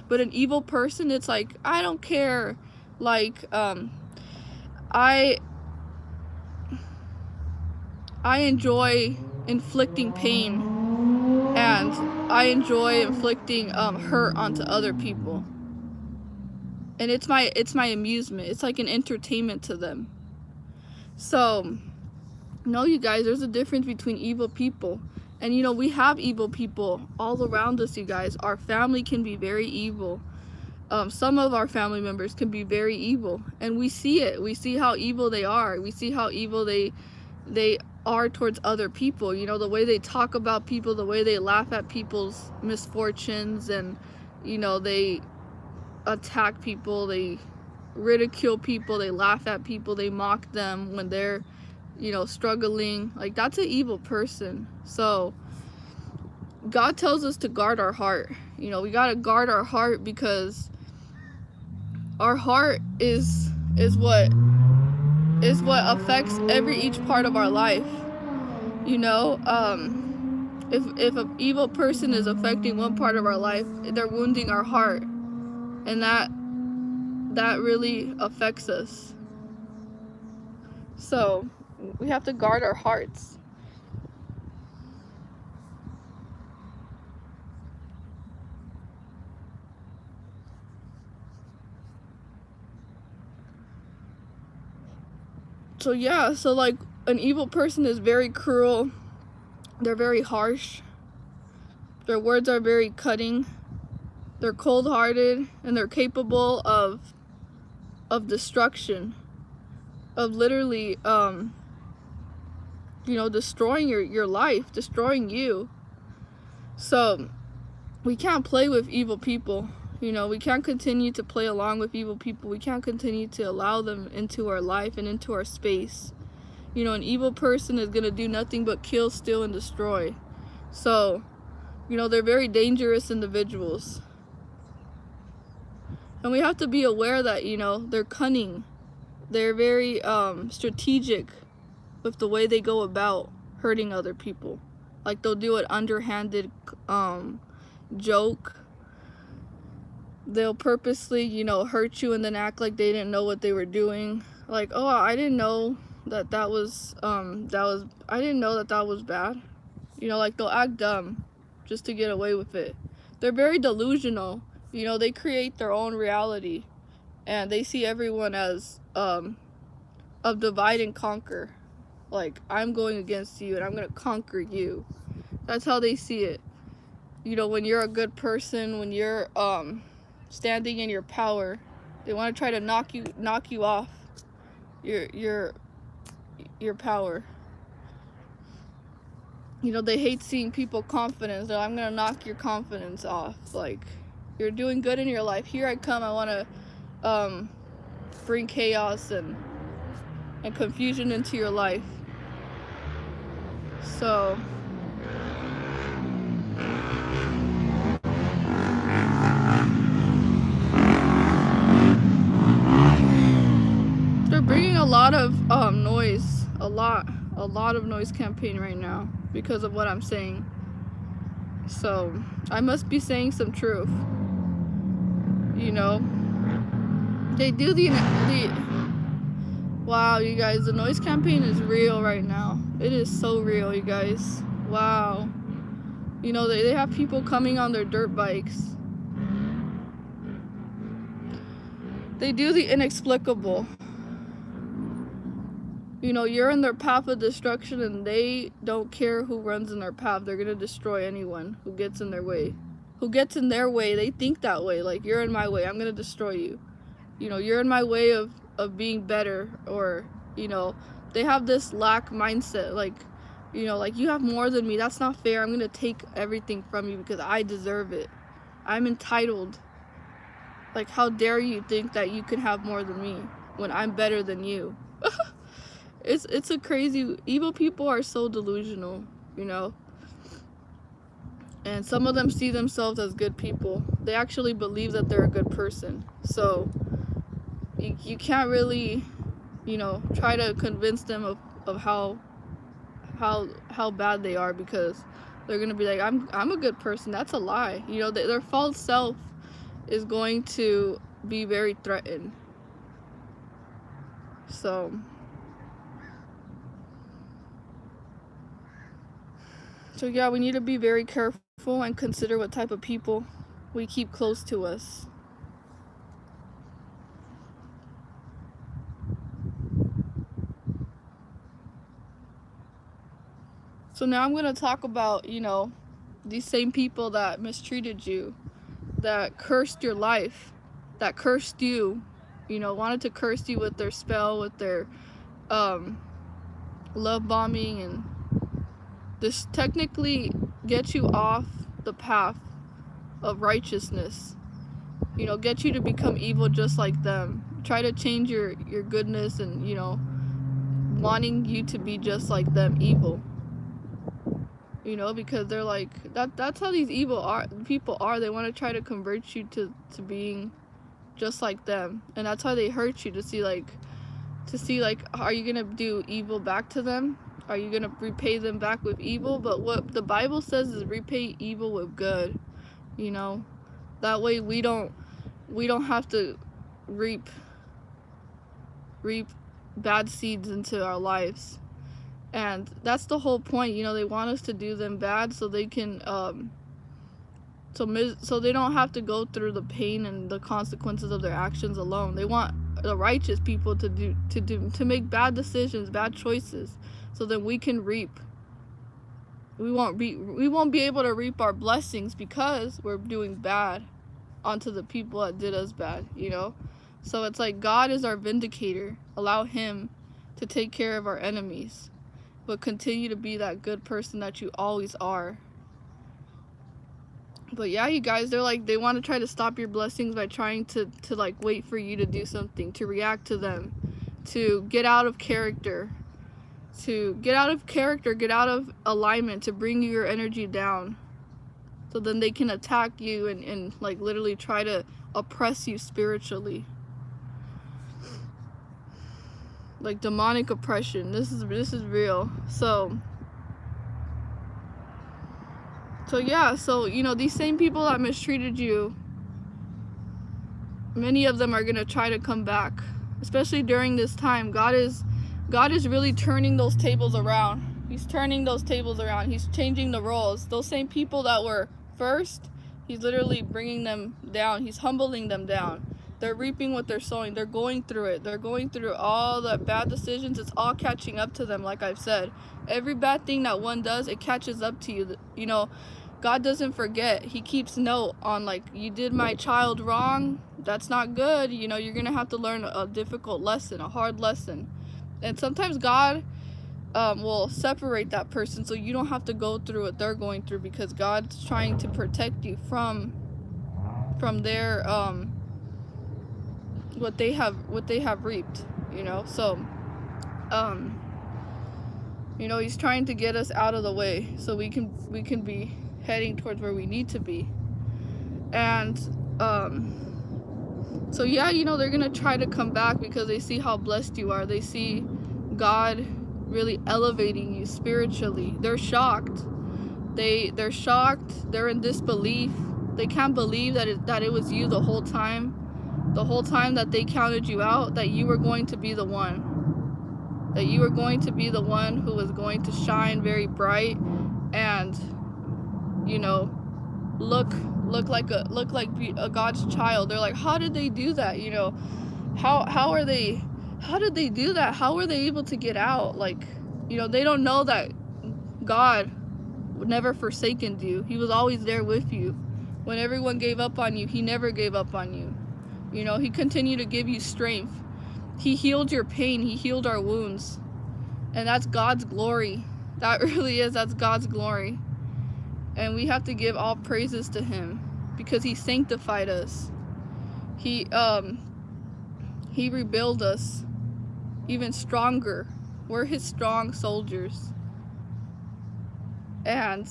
But an evil person, it's like, I don't care. Like, I enjoy inflicting pain, and I enjoy inflicting hurt onto other people, and it's my amusement. It's like an entertainment to them. So, no, you guys, there's a difference between evil people, and you know, we have evil people all around us. You guys, our family can be very evil. Some of our family members can be very evil, and we see it. We see how evil they are. We see how evil they are towards other people. You know, the way they talk about people, the way they laugh at people's misfortunes, and, you know, they attack people, they ridicule people, they laugh at people, they mock them when they're, you know, struggling. Like, that's an evil person. So God tells us to guard our heart. You know, we got to guard our heart, because our heart is what affects each part of our life. You know, if an evil person is affecting one part of our life, they're wounding our heart, and that really affects us. So we have to guard our hearts. So yeah, so like, an evil person is very cruel. They're very harsh. Their words are very cutting. They're cold-hearted, and they're capable of destruction, of literally, you know, destroying your life, destroying you. So we can't play with evil people. You know, we can't continue to play along with evil people. We can't continue to allow them into our life and into our space. You know, an evil person is going to do nothing but kill, steal, and destroy. So, you know, they're very dangerous individuals. And we have to be aware that, you know, they're cunning. they're very strategic with the way they go about hurting other people. Like they'll do an underhanded joke. They'll purposely, you know, hurt you and then act like they didn't know what they were doing. Like, oh, I didn't know that was I didn't know that was bad. You know, like they'll act dumb just to get away with it. They're very delusional. You know, they create their own reality and they see everyone as of divide and conquer. Like, I'm going against you and I'm going to conquer you. That's how they see it. You know, when you're a good person, when you're standing in your power, they want to try to knock you off your power. You know, they hate seeing people confident. So I'm going to knock your confidence off. Like, you're doing good in your life. Here I come. I want to bring chaos and confusion into your life. So they're bringing a lot of noise, a lot of noise campaign right now because of what I'm saying. So I must be saying some truth. You know, they do the wow, you guys, the noise campaign is real right now. It is so real, you guys. Wow. You know, they have people coming on their dirt bikes. They do the inexplicable. You know, you're in their path of destruction and they don't care who runs in their path. They're going to destroy anyone who gets in their way. Who gets in their way, they think that way. Like, you're in my way, I'm going to destroy you. You know, you're in my way of being better. Or, you know, they have this lack mindset. Like, you know, like, you have more than me. That's not fair. I'm going to take everything from you because I deserve it. I'm entitled. Like, how dare you think that you can have more than me when I'm better than you? It's a crazy, evil people are so delusional, you know. And some of them see themselves as good people. They actually believe that they're a good person. So you can't really, you know, try to convince them of how bad they are, because they're gonna be like, I'm a good person. That's a lie. You know, their false self is going to be very threatened. So yeah, we need to be very careful and consider what type of people we keep close to us. So now I'm going to talk about, you know, these same people that mistreated you, that cursed your life, that cursed you, you know, wanted to curse you with their spell, with their love bombing, and this technically get you off the path of righteousness. You know, get you to become evil just like them. Try to change your goodness and, you know, wanting you to be just like them, evil. You know, because they're like, that's how these evil people are. They want to try to convert you to being just like them. And that's why they hurt you, to see like, are you going to do evil back to them? Are you going to repay them back with evil? But what the Bible says is repay evil with good. You know, that way we don't have to reap bad seeds into our lives. And that's the whole point. You know, they want us to do them bad so they can so they don't have to go through the pain and the consequences of their actions alone. They want the righteous people to make bad decisions, bad choices, so that we can reap. We won't be able to reap our blessings because we're doing bad onto the people that did us bad, you know? So it's like, God is our vindicator. Allow him to take care of our enemies, but continue to be that good person that you always are. But yeah, you guys, they want to try to stop your blessings by trying to like wait for you to do something, to react to them, to get out of character, get out of alignment, to bring your energy down. So then they can attack you and like literally try to oppress you spiritually. like demonic oppression. This is real. So yeah, so you know, these same people that mistreated you, many of them are going to try to come back, especially during this time. God is really turning those tables around. He's turning those tables around. He's changing the roles. Those same people that were first, he's literally bringing them down. He's humbling them down. They're reaping what they're sowing. They're going through it. They're going through all the bad decisions. It's all catching up to them, like I've said. Every bad thing that one does, it catches up to you. You know, God doesn't forget. He keeps note on, like, you did my child wrong. That's not good. You know, you're going to have to learn a difficult lesson, a hard lesson. And sometimes God will separate that person so you don't have to go through what they're going through, because God's trying to protect you from their what they have reaped, you know. So you know, he's trying to get us out of the way so we can be heading towards where we need to be. And so yeah, you know, they're gonna try to come back because they see how blessed you are. They see God really elevating you spiritually. They're shocked. They're shocked. They're in disbelief. They can't believe that it was you the whole time. The whole time that they counted you out, that you were going to be the one. That you were going to be the one who was going to shine very bright and, you know, look like a God's child. They're like, how did they do that? You know, how did they do that? How were they able to get out? Like, you know, they don't know that God never forsaken you. He was always there with you. When everyone gave up on you, he never gave up on you. You know, he continued to give you strength. He healed your pain. He healed our wounds. And that's God's glory. That really is. That's God's glory. And we have to give all praises to him because he sanctified us. He rebuilt us even stronger. We're his strong soldiers. And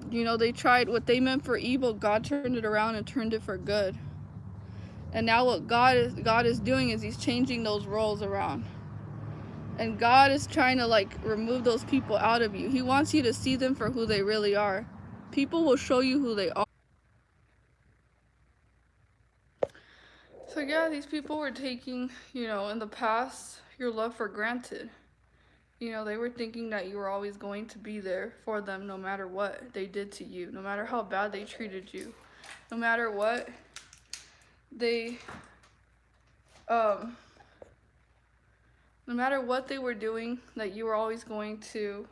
you know, they tried what they meant for evil, God turned it around and turned it for good. And now what God is doing is he's changing those roles around. And God is trying to, like, remove those people out of you. He wants you to see them for who they really are. People will show you who they are. So yeah, these people were taking, you know, in the past, your love for granted. You know, they were thinking that you were always going to be there for them no matter what they did to you, no matter how bad they treated you, no matter what they, no matter what they were doing, that you were always going to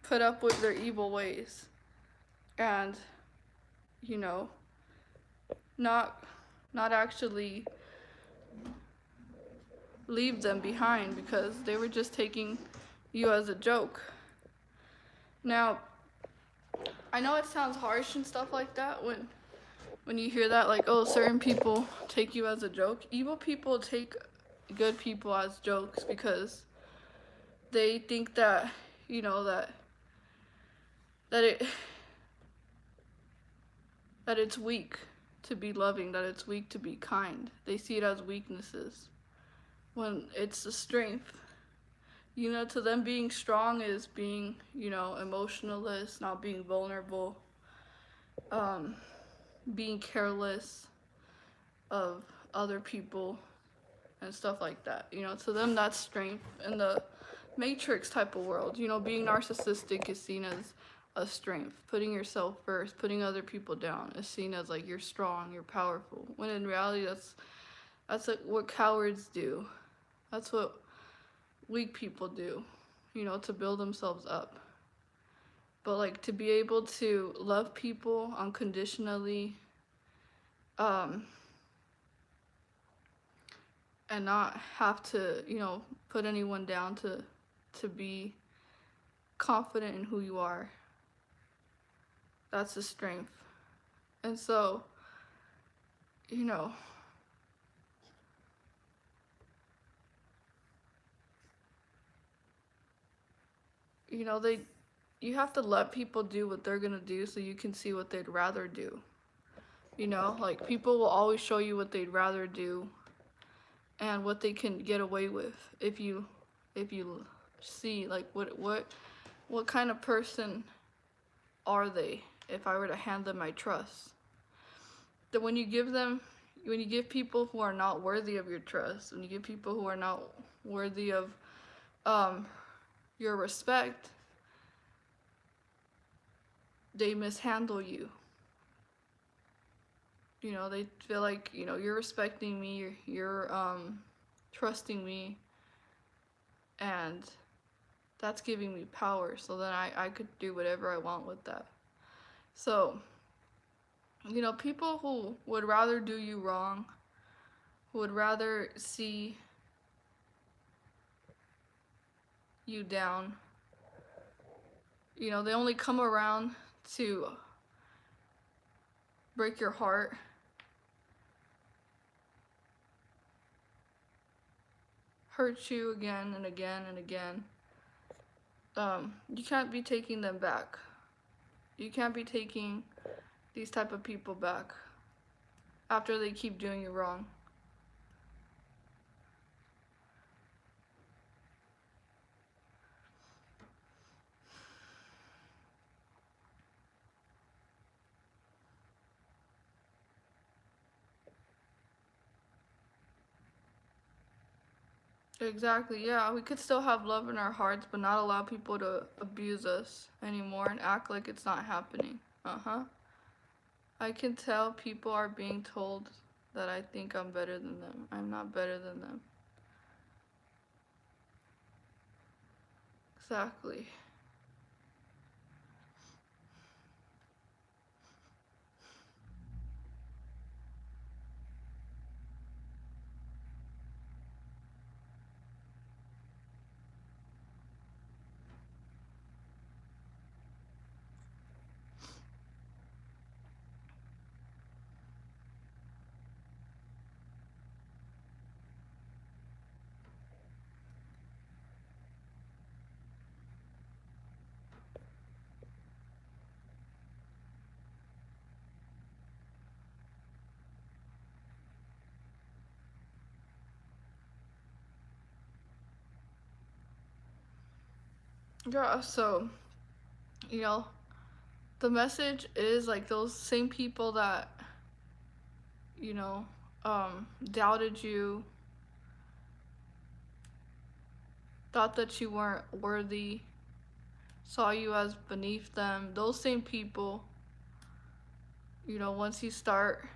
put up with their evil ways and, you know, not actually leave them behind because they were just taking you as a joke. Now, I know it sounds harsh and stuff like that when you hear that, like, oh, certain people take you as a joke. Evil people take good people as jokes because they think that, you know, that it's weak to be loving, that it's weak to be kind. They see it as weaknesses when it's a strength. You know, to them being strong is being, you know, emotionless, not being vulnerable, being careless of other people and stuff like that. You know, to them that's strength. In the Matrix type of world, you know, being narcissistic is seen as a strength. Putting yourself first, putting other people down is seen as, like, you're strong, you're powerful. When in reality, that's like what cowards do. That's what weak people do, you know, to build themselves up. But, like, to be able to love people unconditionally, and not have to, you know, put anyone down, to be confident in who you are, that's the strength. And so, you know, you have to let people do what they're gonna do so you can see what they'd rather do. You know, like people will always show you what they'd rather do and what they can get away with if you see like what kind of person are they if I were to hand them my trust. That when you give people who are not worthy of your trust, when you give people who are not worthy of um, your respect, they mishandle you. You know, they feel like, you know, you're respecting me, you're trusting me, and that's giving me power. So then I could do whatever I want with that. So, you know, people who would rather do you wrong, who would rather see you down, you know, they only come around to break your heart. Hurt you again and again and again. You can't be taking them back. You can't be taking these type of people back after they keep doing you wrong. Exactly, yeah. We could still have love in our hearts, but not allow people to abuse us anymore and act like it's not happening. Uh-huh. I can tell people are being told that I think I'm better than them. I'm not better than them. Exactly. Yeah, so, you know, the message is like those same people that, you know, doubted you, thought that you weren't worthy, saw you as beneath them. Those same people, you know, once you start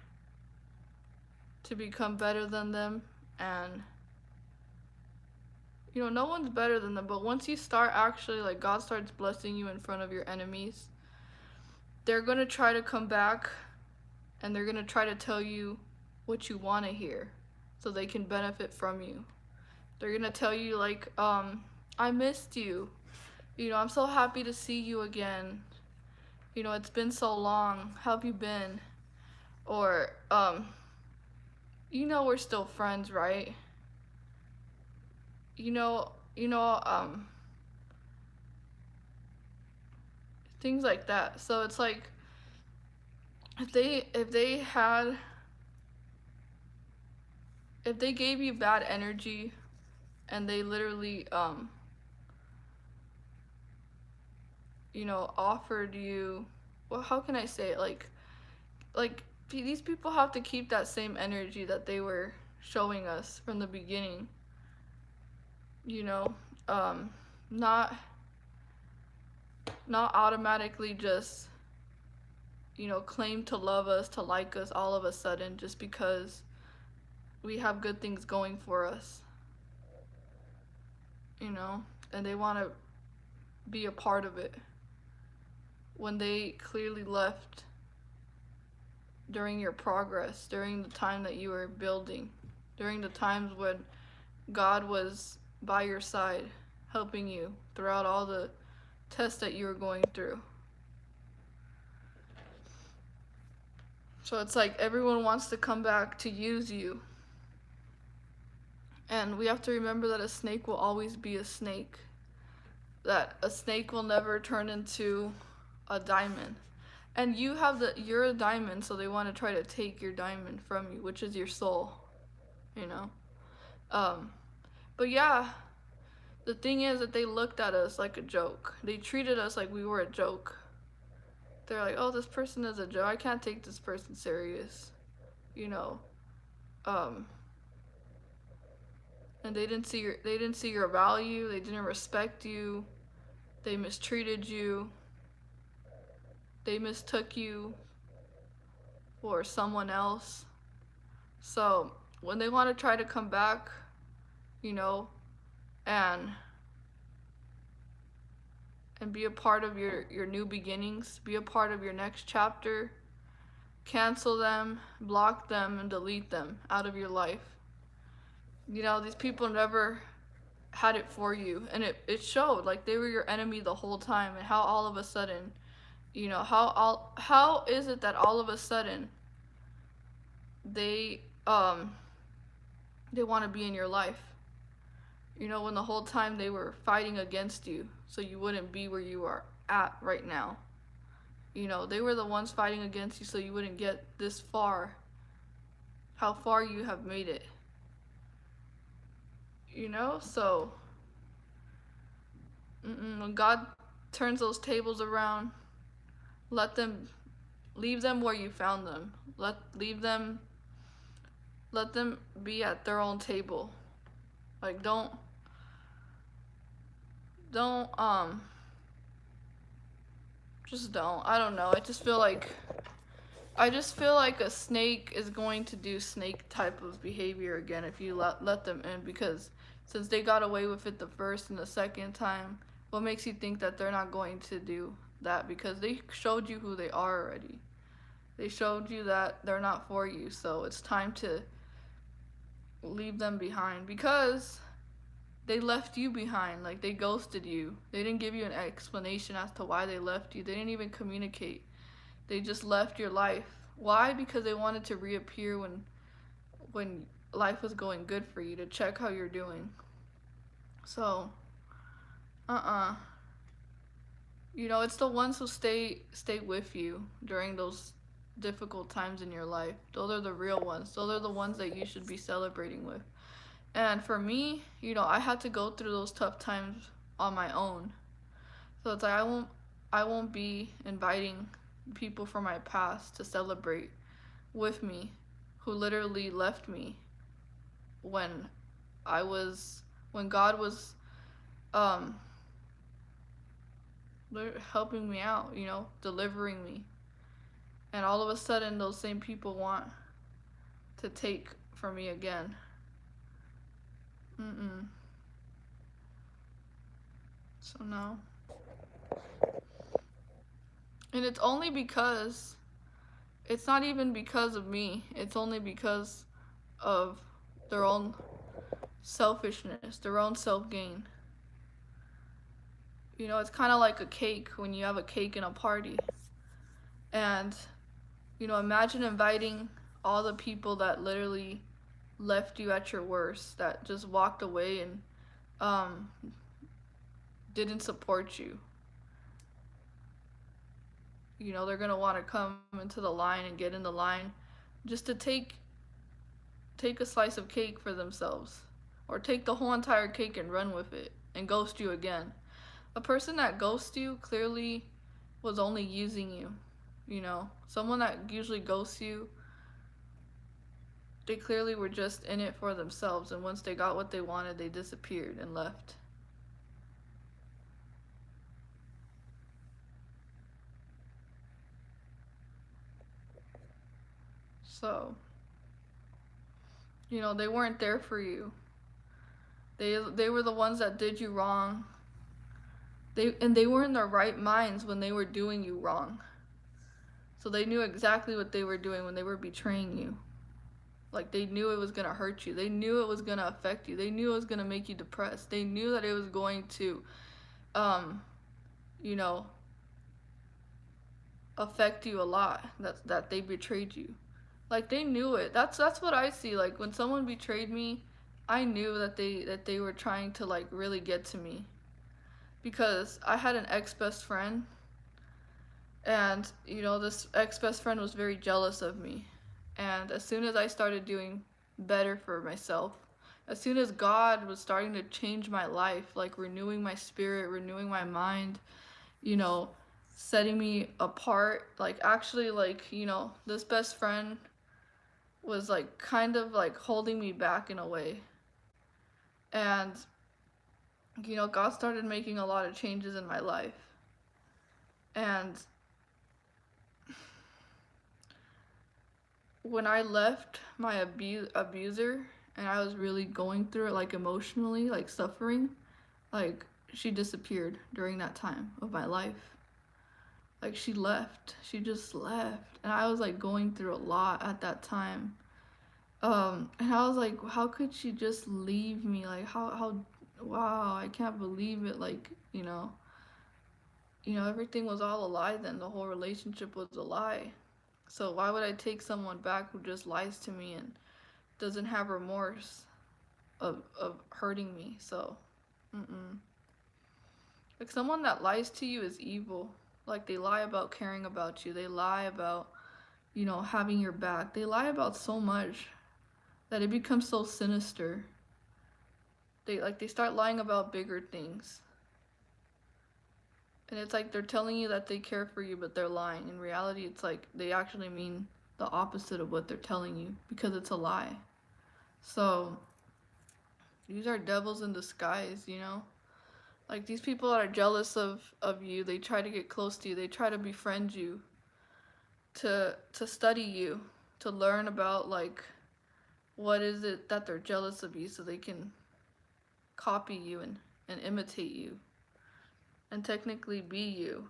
to become better than them, and you know, no one's better than them, but once you start actually, like, God starts blessing you in front of your enemies, they're gonna try to come back and they're gonna try to tell you what you want to hear so they can benefit from you. They're gonna tell you, like, I missed you. You know, I'm so happy to see you again. You know, it's been so long. How have you been? Or, you know, we're still friends, right? You know, things like that. So it's like, if they gave you bad energy and they literally you know, offered you, well, how can I say it, like these people have to keep that same energy that they were showing us from the beginning, you know, not automatically just, you know, claim to love us, to like us all of a sudden just because we have good things going for us, you know, and they want to be a part of it when they clearly left during your progress, during the time that you were building, during the times when God was by your side, helping you throughout all the tests that you were going through. So it's like everyone wants to come back to use you. And we have to remember that a snake will always be a snake. That a snake will never turn into a diamond. And you're a diamond, so they want to try to take your diamond from you, which is your soul, you know. Um, but yeah, the thing is that they looked at us like a joke. They treated us like we were a joke. They're like, oh, this person is a joke. I can't take this person serious, you know. Um, and they didn't see your value. They didn't respect you. They mistreated you. They mistook you for someone else. So when they want to try to come back, you know, and be a part of your new beginnings, be a part of your next chapter, cancel them, block them, and delete them out of your life. You know, these people never had it for you, and it showed. Like, they were your enemy the whole time. And how all of a sudden, you know, how is it that all of a sudden they they want to be in your life, you know, when the whole time they were fighting against you so you wouldn't be where you are at right now. You know, they were the ones fighting against you so you wouldn't get this far, how far you have made it. You know, so when God turns those tables around, let them, leave them where you found them. Let them be at their own table. Like, don't just don't. I don't know. I just feel like a snake is going to do snake type of behavior again if you let them in, because since they got away with it the first and the second time, what makes you think that they're not going to do that? Because they showed you who they are already. They showed you that they're not for you, so it's time to leave them behind, because they left you behind. Like, they ghosted you. They didn't give you an explanation as to why they left you. They didn't even communicate. They just left your life. Why? Because they wanted to reappear when life was going good for you, to check how you're doing. So, you know, it's the ones who stay with you during those difficult times in your life. Those are the real ones. Those are the ones that you should be celebrating with. And for me, you know, I had to go through those tough times on my own. So it's like I won't be inviting people from my past to celebrate with me, who literally left me when when God was helping me out, you know, delivering me. And all of a sudden those same people want to take from me again. So no. And it's only because, it's not even because of me. It's only because of their own selfishness, their own self-gain. You know, it's kind of like a cake, when you have a cake in a party. And, you know, imagine inviting all the people that literally left you at your worst, that just walked away and didn't support you. You know, they're gonna want to come into the line and get in the line just to take a slice of cake for themselves, or take the whole entire cake and run with it and ghost you again. A person that ghosts you clearly was only using you. You know, someone that usually ghosts you, they clearly were just in it for themselves, and once they got what they wanted, they disappeared and left. So, you know, they weren't there for you. They were the ones that did you wrong. They were in their right minds when they were doing you wrong. So they knew exactly what they were doing when they were betraying you. Like, they knew it was going to hurt you. They knew it was going to affect you. They knew it was going to make you depressed. They knew that it was going to, you know, affect you a lot, that they betrayed you. Like, they knew it. That's what I see. Like, when someone betrayed me, I knew that they were trying to, like, really get to me. Because I had an ex-best friend And, you know, this ex best friend was very jealous of me. And as soon as I started doing better for myself, as soon as God was starting to change my life, like renewing my spirit, renewing my mind, you know, setting me apart, like actually, like, you know, this best friend was like kind of like holding me back in a way. And, you know, God started making a lot of changes in my life. And when I left my abuser and I was really going through it, like emotionally, like suffering, like she disappeared during that time of my life. Like she left. She just left. And I was like going through a lot at that time. And I was like, how could she just leave me? Like how wow, I can't believe it. Like, everything was all a lie then. The whole relationship was a lie. So why would I take someone back who just lies to me and doesn't have remorse of hurting me? So, like someone that lies to you is evil. Like they lie about caring about you. They lie about, having your back. They lie about so much that it becomes so sinister. They start lying about bigger things. And it's like they're telling you that they care for you, but they're lying. In reality, it's like they actually mean the opposite of what they're telling you because it's a lie. So, these are devils in disguise. Like these people that are jealous of you, they try to get close to you. They try to befriend you, to study you, to learn about like what is it that they're jealous of you so they can copy you and imitate you and technically be you.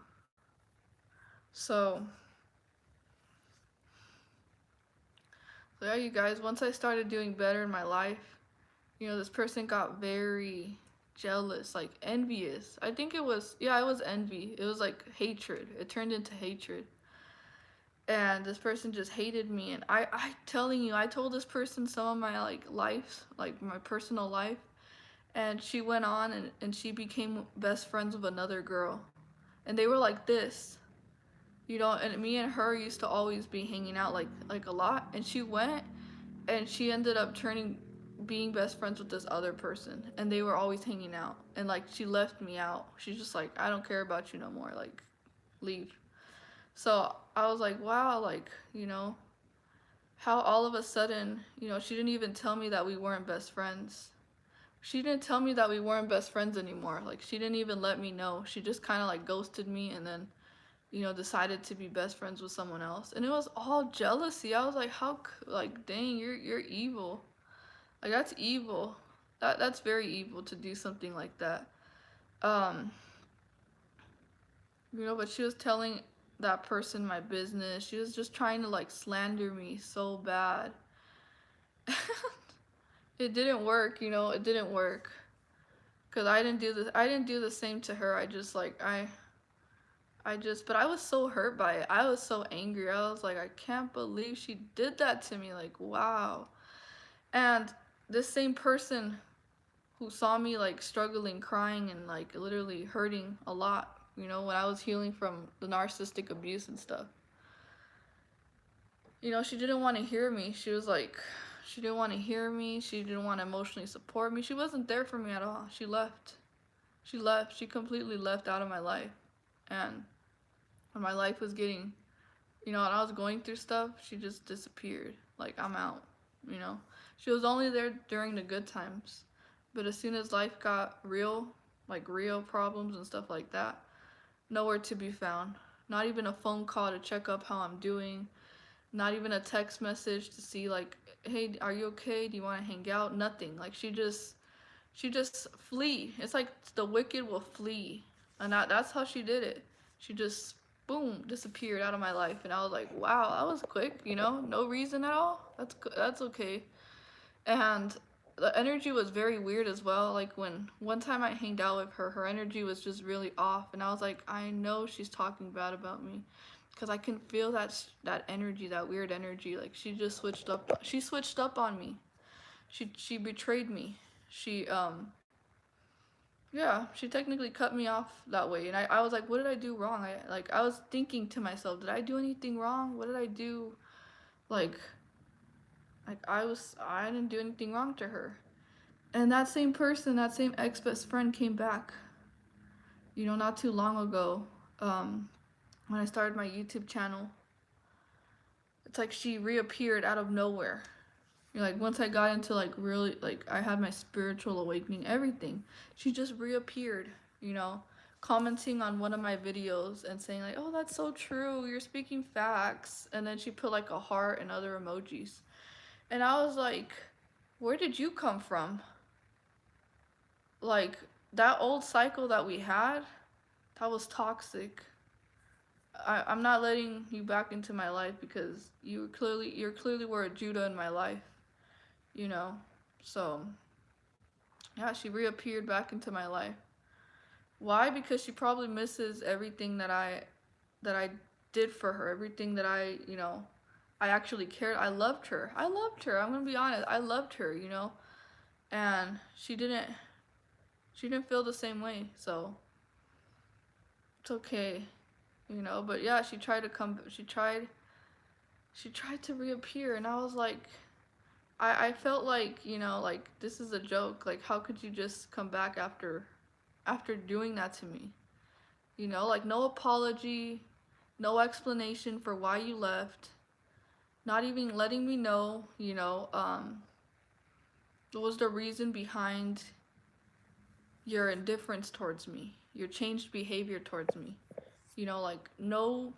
So yeah, you guys, once I started doing better in my life, this person got very jealous, like envious. I think it was, yeah, it was envy. It was like hatred. It turned into hatred. And this person just hated me. And I telling you, I told this person some of my like life, like my personal life. And she went on and she became best friends with another girl. And they were like this. And me and her used to always be hanging out like a lot. And she went and she ended up being best friends with this other person, and they were always hanging out, and like she left me out. She's just like, I don't care about you no more, like leave. So I was like, wow, like, how all of a sudden, she didn't even tell me that we weren't best friends. She didn't tell me that we weren't best friends anymore. Like she didn't even let me know. She just kind of like ghosted me and then decided to be best friends with someone else. And it was all jealousy. I was like, like, dang, you're evil. Like that's evil. That's very evil to do something like that. Um, but she was telling that person my business. She was just trying to like slander me so bad. It didn't work, it didn't work. Cause I didn't do the same to her. But I was so hurt by it. I was so angry. I was like, I can't believe she did that to me. Like, wow. And this same person who saw me like struggling, crying, and like literally hurting a lot, when I was healing from the narcissistic abuse and stuff. She didn't want to hear me. She was like, she didn't want to hear me. She didn't want to emotionally support me. She wasn't there for me at all. She left. She left. She completely left out of my life. And when my life was getting, when I was going through stuff, she just disappeared. Like, I'm out, you know? She was only there during the good times. But as soon as life got real, like real problems and stuff like that, nowhere to be found. Not even a phone call to check up how I'm doing. Not even a text message to see like, hey, are you okay? Do you want to hang out? Nothing. Like she just flee. It's like the wicked will flee. And that's how she did it. She just boom disappeared out of my life, and I was like, wow, that was quick. No reason at all. That's okay. And the energy was very weird as well. Like when one time I hanged out with her, her energy was just really off, and I was like, I know she's talking bad about me, because I can feel that energy, that weird energy. Like she just switched up. She switched up on me. She betrayed me. She Yeah, she technically cut me off that way, and I was like, what did I do wrong? I was thinking to myself, did I do anything wrong? What did I do? Like I didn't do anything wrong to her. And that same person, that same ex-best friend came back, not too long ago, um, when I started my YouTube channel. It's like she reappeared out of nowhere. Like once I got into like really like I had my spiritual awakening, everything, she just reappeared, you know, commenting on one of my videos and saying like, "Oh, that's so true. You're speaking facts." And then she put like a heart and other emojis. And I was like, "Where did you come from?" Like that old cycle that we had, that was toxic. I'm not letting you back into my life because you're clearly were a Judah in my life, you know. So yeah, she reappeared back into my life. Why? Because she probably misses everything that I did for her, everything that I actually cared. I loved her. I loved her. I'm gonna be honest. I loved her, and she didn't feel the same way. So it's okay, But yeah, she tried to come. She tried to reappear, and I was like, I felt like like this is a joke. Like how could you just come back after doing that to me? Like no apology, no explanation for why you left, not even letting me know, what was the reason behind your indifference towards me, your changed behavior towards me. Like no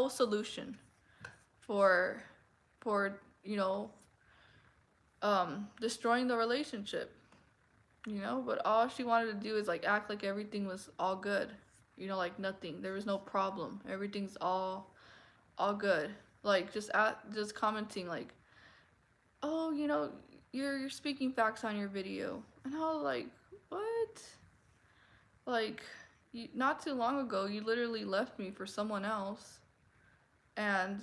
solution for for destroying the relationship. But all she wanted to do is like act like everything was all good. Like nothing. There was no problem. Everything's all good. Like just commenting like, "Oh, you're speaking facts on your video." And I was like, "What?" Like not too long ago, you literally left me for someone else, and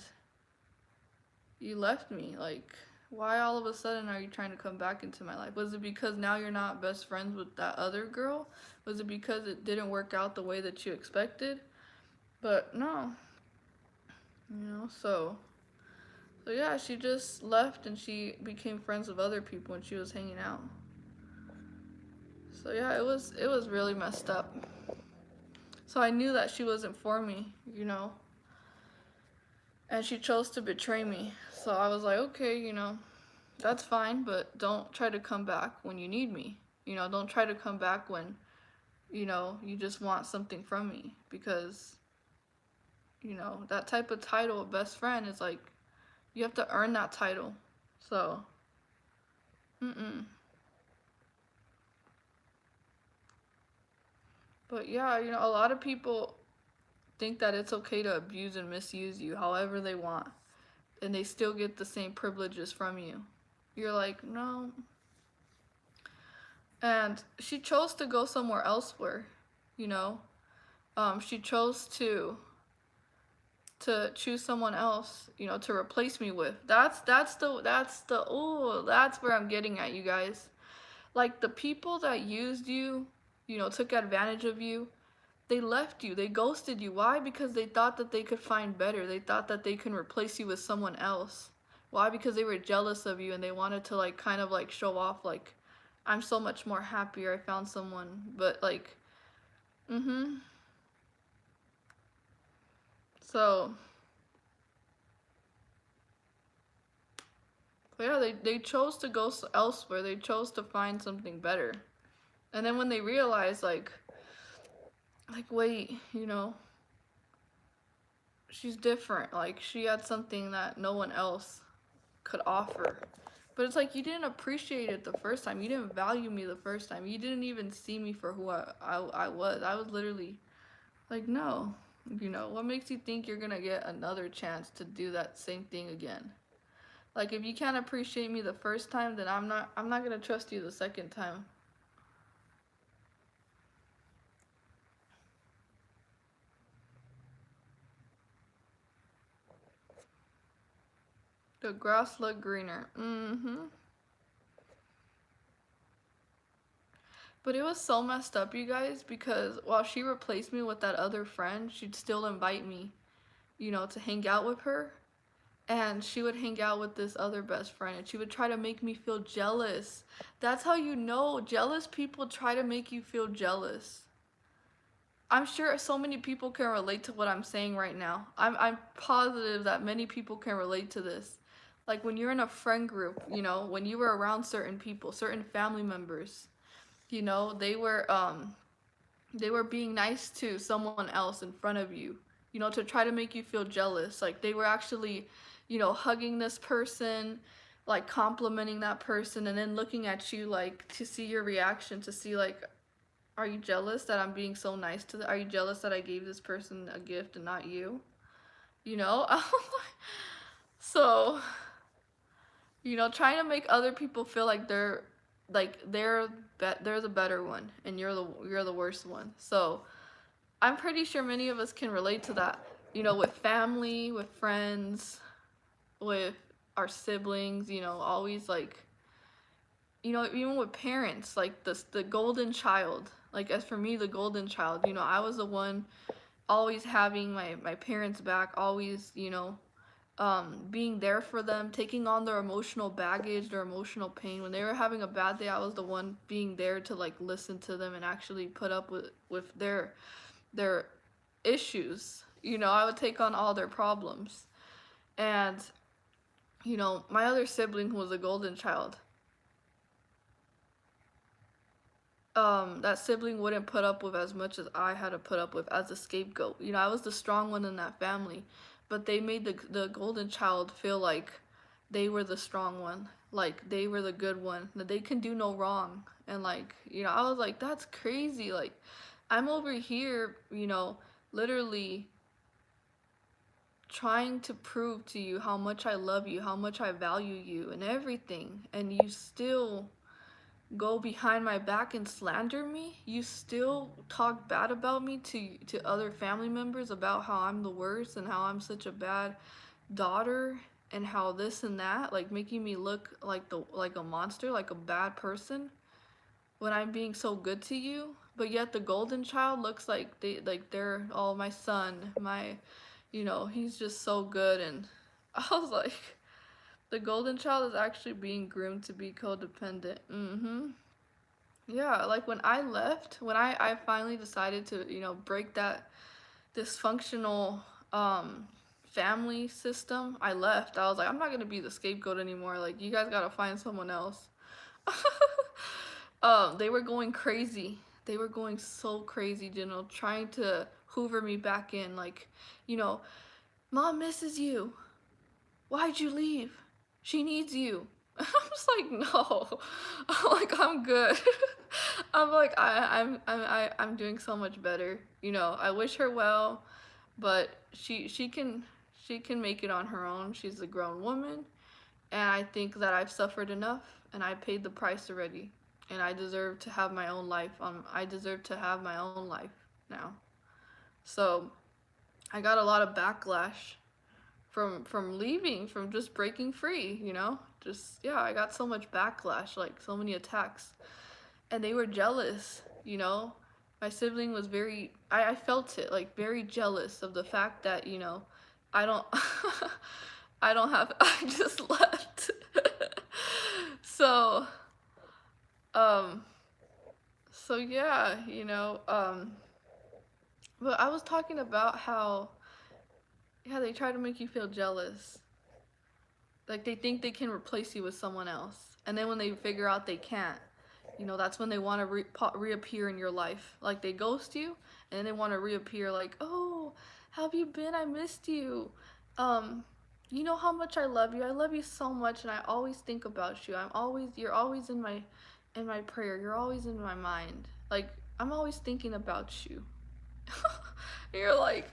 you left me. Like, why all of a sudden are you trying to come back into my life? Was it because now you're not best friends with that other girl? Was it because it didn't work out the way that you expected? But no, so yeah, she just left and she became friends with other people and she was hanging out. So yeah, it was really messed up. So I knew that she wasn't for me. And she chose to betray me. So I was like, okay, that's fine, but don't try to come back when you need me. Don't try to come back when, you just want something from me. Because, that type of title of best friend is like, you have to earn that title. So, mm-mm. But yeah, a lot of people think that it's okay to abuse and misuse you however they want. And they still get the same privileges from you. You're like, no. And she chose to go somewhere elsewhere, you know. She chose to choose someone else, to replace me with. That's where I'm getting at, you guys. Like the people that used you, took advantage of you, they left you, they ghosted you. Why? Because they thought that they could find better. They thought that they can replace you with someone else. Why? Because they were jealous of you and they wanted to like kind of like show off like I'm so much more happier. I found someone. But like so yeah, they chose to go elsewhere. They chose to find something better. And then when they realized like wait, she's different. Like she had something that no one else could offer. But it's like you didn't appreciate it the first time. You didn't value me the first time. You didn't even see me for who I was. I was literally like, no. What makes you think you're gonna get another chance to do that same thing again? Like if you can't appreciate me the first time, then I'm not gonna trust you the second time. The grass looked greener. But it was so messed up, you guys, because while she replaced me with that other friend, she'd still invite me, to hang out with her. And she would hang out with this other best friend and she would try to make me feel jealous. That's how you know jealous people try to make you feel jealous. I'm sure so many people can relate to what I'm saying right now. I'm positive that many people can relate to this. Like when you're in a friend group, when you were around certain people, certain family members, they were being nice to someone else in front of you, to try to make you feel jealous. Like they were actually, hugging this person, like complimenting that person, and then looking at you like to see your reaction, to see like, are you jealous that I'm being so nice to them? Are you jealous that I gave this person a gift and not you? You know? So, trying to make other people feel like they're the better one and you're the worst one. So, I'm pretty sure many of us can relate to that. With family, with friends, with our siblings, always like, even with parents, like the golden child. Like as for me, the golden child, I was the one always having my parents back, always, being there for them, taking on their emotional baggage, their emotional pain. When they were having a bad day, I was the one being there to like listen to them and actually put up with their issues. I would take on all their problems. And, my other sibling who was a golden child, that sibling wouldn't put up with as much as I had to put up with as a scapegoat. I was the strong one in that family, but they made the golden child feel like they were the strong one, like they were the good one, that they can do no wrong. And like, I was like, that's crazy. Like, I'm over here, literally trying to prove to you how much I love you, how much I value you and everything, and you still go behind my back and slander me. You still talk bad about me to other family members about how I'm the worst and how I'm such a bad daughter and how this and that, like making me look like a monster, like a bad person when I'm being so good to you. But yet the golden child looks like they're all my son, he's just so good. And I was like, the golden child is actually being groomed to be codependent. Yeah, like when I left, when I finally decided to, break that dysfunctional family system, I left. I was like, I'm not gonna be the scapegoat anymore. Like, you guys gotta find someone else. They were going crazy. They were going so crazy, trying to hoover me back in. Like, Mom misses you. Why'd you leave? She needs you. I'm just like, no. I'm like, I'm good. I'm like, I'm doing so much better. I wish her well, but she can make it on her own. She's a grown woman, and I think that I've suffered enough, and I paid the price already, and I deserve to have my own life. I deserve to have my own life now. So, I got a lot of backlash from leaving, from just breaking free, just, yeah, I got so much backlash, like so many attacks, and they were jealous. My sibling was I felt it, like very jealous of the fact that, I don't I don't have I just left. So um so yeah, but I was talking about how, yeah, they try to make you feel jealous. Like they think they can replace you with someone else. And then when they figure out they can't, that's when they want to reappear in your life. Like they ghost you and then they want to reappear like, "Oh, how have you been? I missed you. You know how much I love you. I love you so much and I always think about you. You're always in my prayer. You're always in my mind. Like I'm always thinking about you." You're like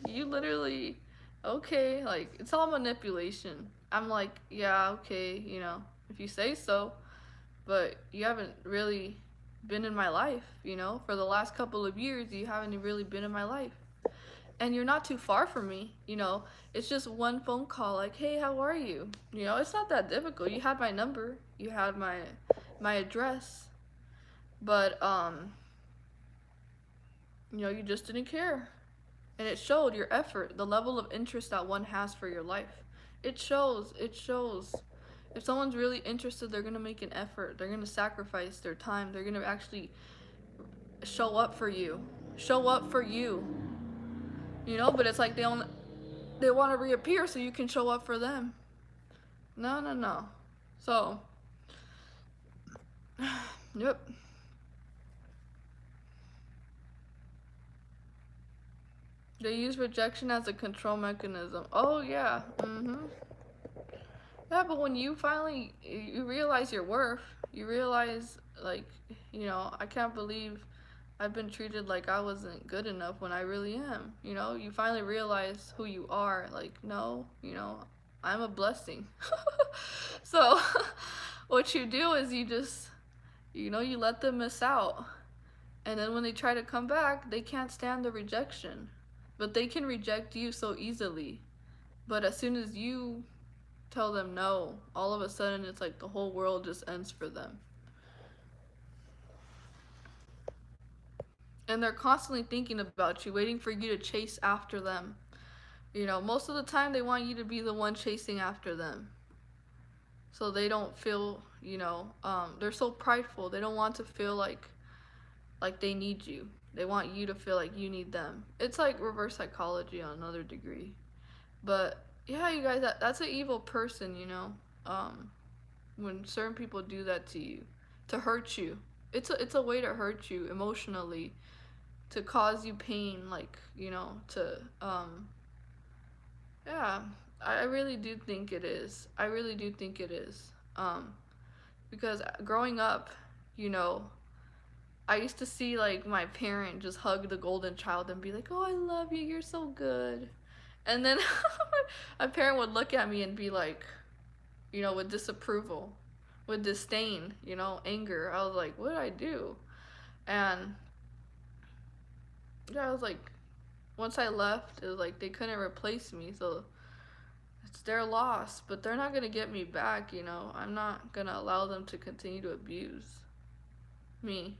you literally, okay, like it's all manipulation. I'm like, yeah, okay, if you say so, but you haven't really been in my life, for the last couple of years, you haven't really been in my life. And you're not too far from me, it's just one phone call, like, hey, how are you? It's not that difficult. You had my number, you had my address. But you just didn't care. And it showed your effort, the level of interest that one has for your life. It shows. If someone's really interested, they're gonna make an effort. They're gonna sacrifice their time. They're gonna actually show up for you. Show up for you. But it's like they want to reappear so you can show up for them. No, no, no. So, yep. They use rejection as a control mechanism. Oh yeah. Yeah, but when you finally you realize your worth, you realize like, I can't believe I've been treated like I wasn't good enough when I really am. You finally realize who you are. Like, no, I'm a blessing. So, what you do is you just, you let them miss out. And then when they try to come back, they can't stand the rejection. But they can reject you so easily. But as soon as you tell them no, all of a sudden it's like the whole world just ends for them. And they're constantly thinking about you, waiting for you to chase after them. Most of the time they want you to be the one chasing after them. So they don't feel, they're so prideful. They don't want to feel like they need you. They want you to feel like you need them. It's like reverse psychology on another degree. But yeah, you guys, that's an evil person, when certain people do that to you, to hurt you. It's a way to hurt you emotionally, to cause you pain, like, to yeah, I really do think it is. I really do think it is. Because growing up, you know, I used to see like my parent just hug the golden child and be like, "Oh, I love you. You're so good." And then my parent would look at me and be like, with disapproval, with disdain, anger. I was like, "What did I do?" And yeah, I was like, once I left, it was like they couldn't replace me, so it's their loss. But they're not gonna get me back. I'm not gonna allow them to continue to abuse me.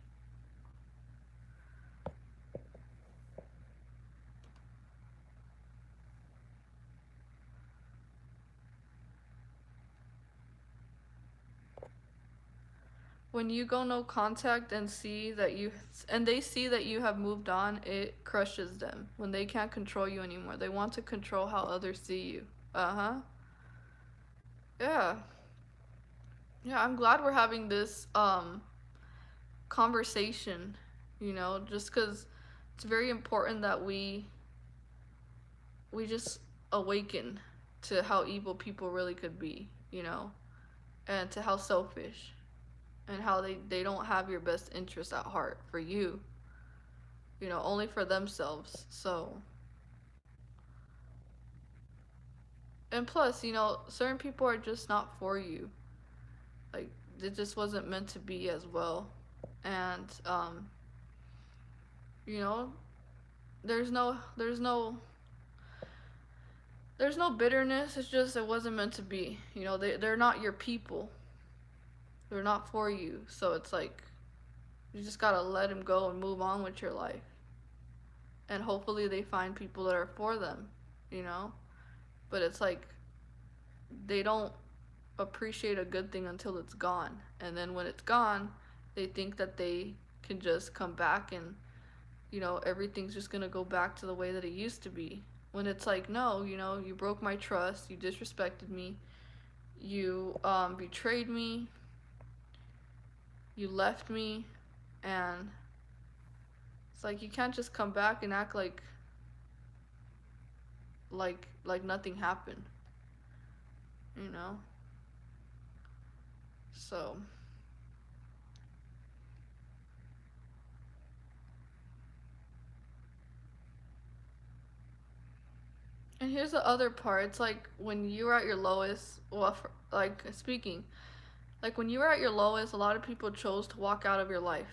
When you go no contact and they see that you have moved on, it crushes them. When they can't control you anymore, they want to control how others see you. Uh-huh. Yeah. Yeah, I'm glad we're having this conversation, just cuz it's very important that we just awaken to how evil people really could be, and to how selfish, and how they don't have your best interest at heart for you, only for themselves. So, and plus, certain people are just not for you. Like, it just wasn't meant to be as well. And, you know, there's no bitterness. It's just it wasn't meant to be. They're not your people. They're not for you. So it's like you just gotta let them go and move on with your life. And hopefully they find people that are for them, you know? But it's like they don't appreciate a good thing until it's gone. And then when it's gone, they think that they can just come back and, everything's just gonna go back to the way that it used to be. When it's like, no, you broke my trust, you disrespected me, you betrayed me, you left me, and it's like you can't just come back and act like nothing happened, you know? So and here's the other part. It's like when you're at your lowest, well, like speaking, like when you were at your lowest, a lot of people chose to walk out of your life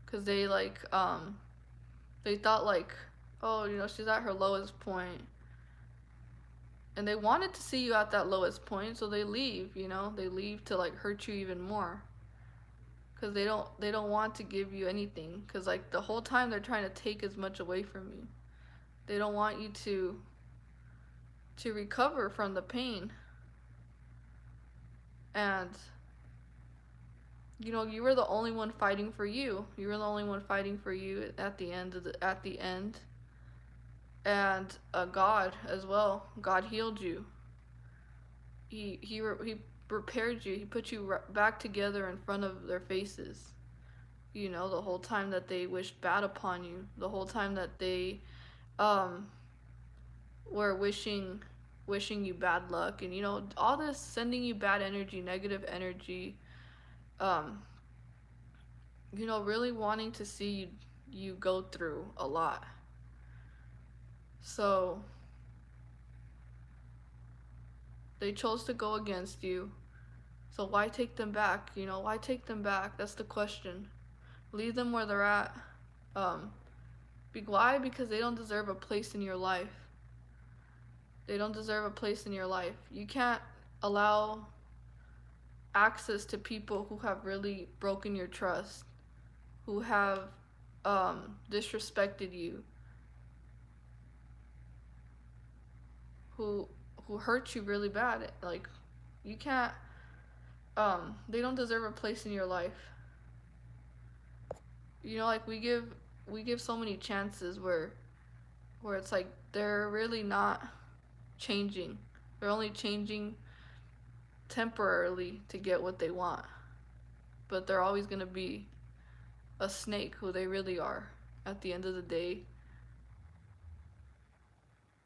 because they thought like, oh, she's at her lowest point, and they wanted to see you at that lowest point, so they leave. They leave to like hurt you even more, because they don't want to give you anything, because like the whole time they're trying to take as much away from you. They don't want you to recover from the pain. And you were the only one fighting for you. You were the only one fighting for you at the end. And God as well. God healed you. He prepared you. He put you back together in front of their faces. The whole time that they wished bad upon you, the whole time that they were wishing you bad luck, and all this, sending you bad energy, negative energy, really wanting to see you go through a lot. So they chose to go against you. So why take them back? Why take them back? That's the question. Leave them where they're at. Why? Because they don't deserve a place in your life. They don't deserve a place in your life. You can't allow access to people who have really broken your trust, who have disrespected you, who hurt you really bad. Like, you can't, they don't deserve a place in your life. Like, we give so many chances where it's like they're really not changing. They're only changing temporarily to get what they want. But they're always going to be a snake who they really are. At the end of the day,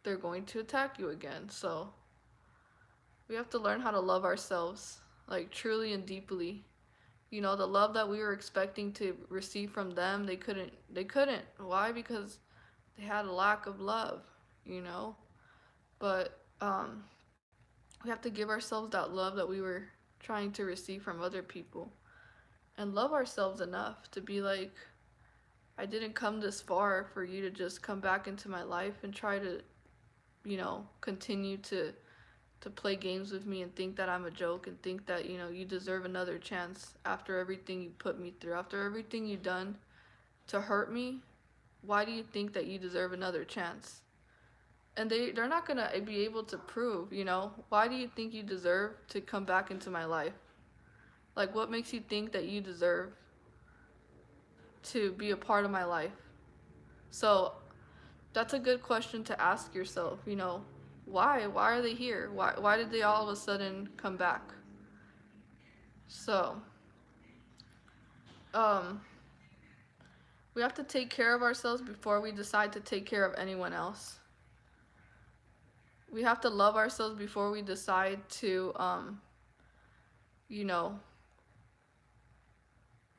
they're going to attack you again. So we have to learn how to love ourselves, like truly and deeply. The love that we were expecting to receive from them, they couldn't. Why? Because they had a lack of love, But we have to give ourselves that love that we were trying to receive from other people, and love ourselves enough to be like, I didn't come this far for you to just come back into my life and try to, continue to play games with me and think that I'm a joke, and think that, you deserve another chance after everything you put me through, after everything you've done to hurt me. Why do you think that you deserve another chance? And they're not gonna be able to prove, why do you think you deserve to come back into my life? Like, what makes you think that you deserve to be a part of my life? So that's a good question to ask yourself. Why are they here? Why did they all of a sudden come back? So we have to take care of ourselves before we decide to take care of anyone else. We have to love ourselves before we decide to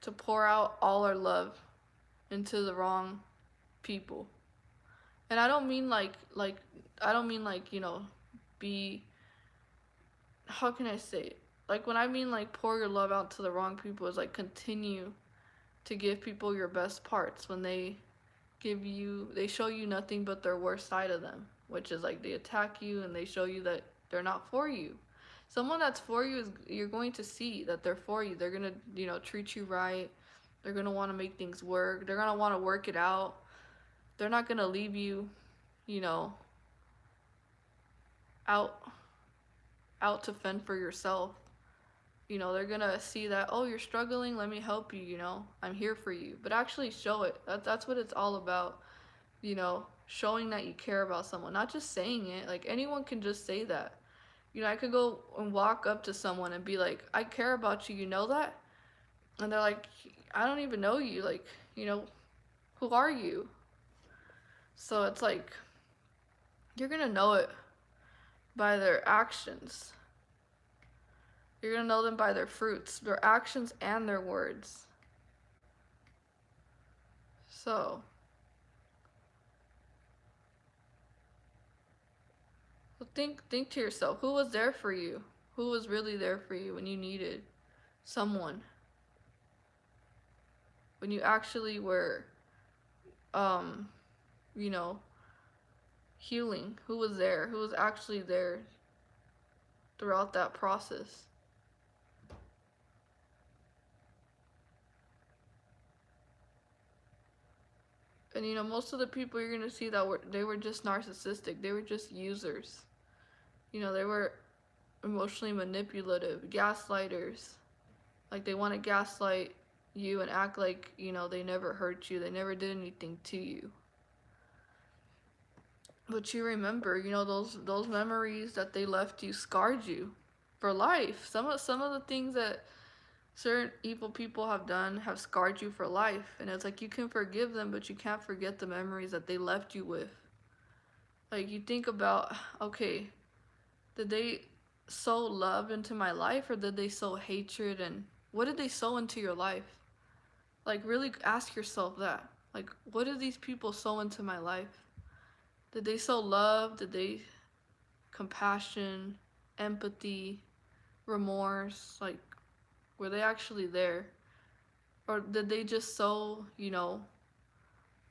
to pour out all our love into the wrong people. And I don't mean be, how can I say it? Like, when I mean like pour your love out to the wrong people, is like continue to give people your best parts when they show you nothing but their worst side of them, which is like they attack you and they show you that they're not for you. Someone that's for you, you're going to see that they're for you. They're going to, treat you right. They're going to want to make things work. They're going to want to work it out. They're not going to leave you, out to fend for yourself. They're going to see that, oh, you're struggling, let me help you, I'm here for you. But actually show it. That's what it's all about, showing that you care about someone, not just saying it. Like, anyone can just say that. I could go and walk up to someone and be like, I care about you, you know that? And they're like, I don't even know you, like, who are you? So it's like, you're gonna know it by their actions. You're gonna know them by their fruits, their actions and their words. So think to yourself, who was there for you? Who was really there for you when you needed someone? When you actually were healing, who was there? Who was actually there throughout that process? And you know, most of the people you're gonna see that they were just narcissistic. They were just users. You know, they were emotionally manipulative, gaslighters. Like they want to gaslight you and act like, you know, they never hurt you. They never did anything to you. But you remember, you know, those memories that they left you scarred you for life. Some of the things that certain evil people have done have scarred you for life. And it's like you can forgive them, but you can't forget the memories that they left you with. Like you think about, okay, did they sow love into my life, or did they sow hatred? And what did they sow into your life? Like really ask yourself that. Like, what did these people sow into my life? Did they sow love? Did they compassion, empathy, remorse? Like, were they actually there? Or did they just sow, you know,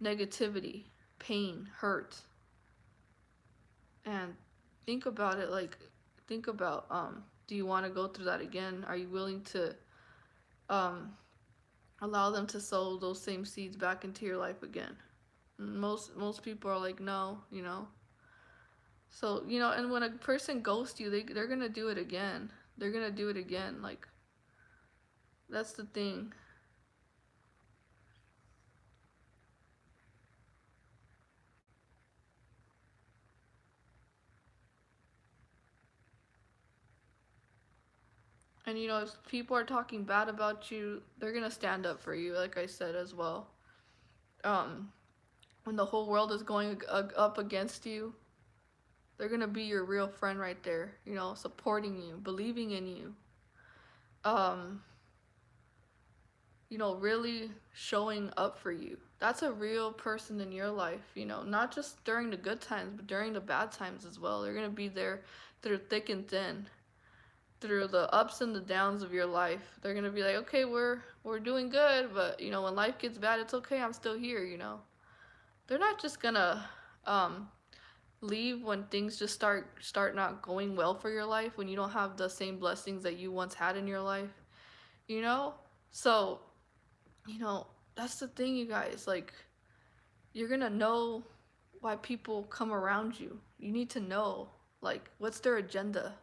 negativity, pain, hurt? And think about it, like, think about, do you want to go through that again? Are you willing to um, allow them to sow those same seeds back into your life again? Most people are like, no, you know. So, you know, and when a person ghosts you, they're gonna do it again. They're gonna do it again. Like, that's the thing. And you know, if people are talking bad about you, they're gonna stand up for you, like I said as well. Um, when the whole world is going up against you, they're gonna be your real friend right there, you know, supporting you, believing in you. Um, you know, really showing up for you. That's a real person in your life, you know, not just during the good times, but during the bad times as well. They're gonna be there through thick and thin, through the ups and the downs of your life. They're gonna be like, okay, we're doing good, but you know, when life gets bad, it's okay, I'm still here, you know. They're not just gonna um leave when things just start not going well for your life, when you don't have the same blessings that you once had in your life, you know? So, you know, that's the thing, you guys. Like, you're gonna know why people come around you. You need to know, like, what's their agenda?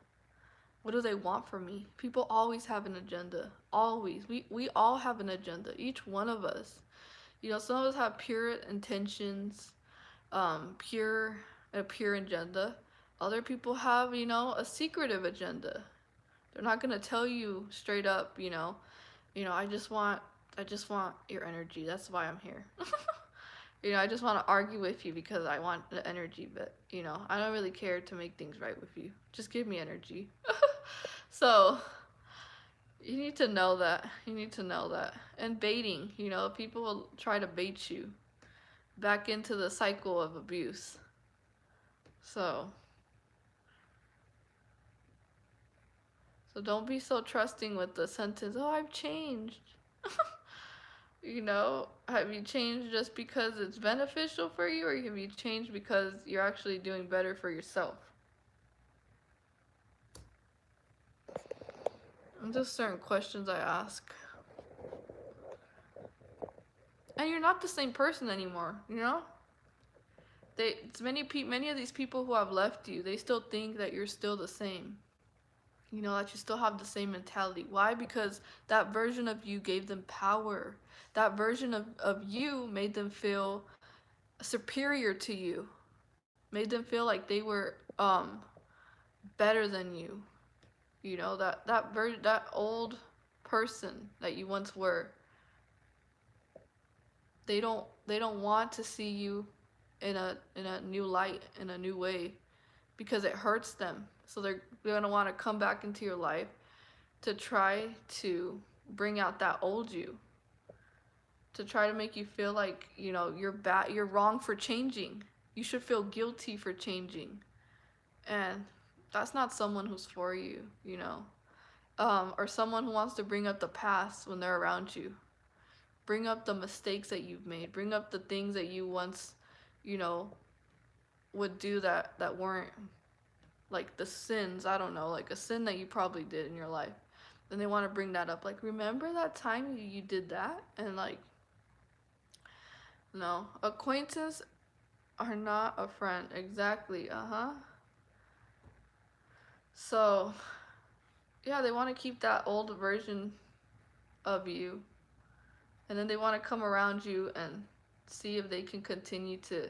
What do they want from me? People always have an agenda. Always. We all have an agenda. Each one of us. You know, some of us have pure intentions, pure a pure agenda. Other people have, you know, a secretive agenda. They're not gonna tell you straight up, you know, I just want your energy. That's why I'm here. You know, I just want to argue with you because I want the energy, but you know, I don't really care to make things right with you. Just give me energy. So, you need to know that. You need to know that. And baiting, you know, people will try to bait you back into the cycle of abuse. So, so don't be so trusting with the sentence, "Oh, I've changed." You know, have you changed just because it's beneficial for you, or have you changed because you're actually doing better for yourself? And just certain questions I ask. And you're not the same person anymore, you know? It's many of these people who have left you, they still think that you're still the same. You know, that you still have the same mentality. Why? Because that version of you gave them power. That version of you made them feel superior to you. Made them feel like they were better than you. You know, that old person that you once were. They don't want to see you in a new light, in a new way, because it hurts them. So they're gonna want to come back into your life to try to bring out that old you, to try to make you feel like, you know, you're bad, you're wrong for changing. You should feel guilty for changing. And that's not someone who's for you, you know. Or someone who wants to bring up the past when they're around you. Bring up the mistakes that you've made. Bring up the things that you once, you know, would do that weren't, like the sins, I don't know, like a sin that you probably did in your life. Then they want to bring that up, like, remember that time you did that? And like, No. Acquaintances are not a friend. Exactly. So, yeah, they want to keep that old version of you. And then they want to come around you and see if they can continue to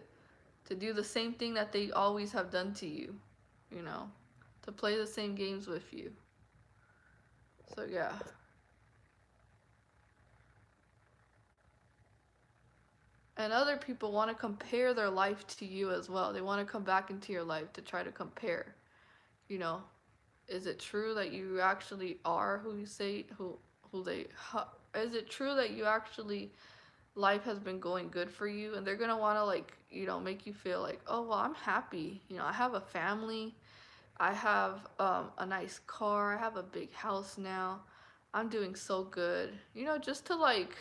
do the same thing that they always have done to you, you know, to play the same games with you. So, yeah. And other people want to compare their life to you as well. They want to come back into your life to try to compare. You know, is it true that you actually are who you say who they? Is it true that you actually life has been going good for you? And they're gonna want to like make you feel like, oh well, I'm happy. I have a family. I have a nice car. I have a big house now. I'm doing so good. Just to like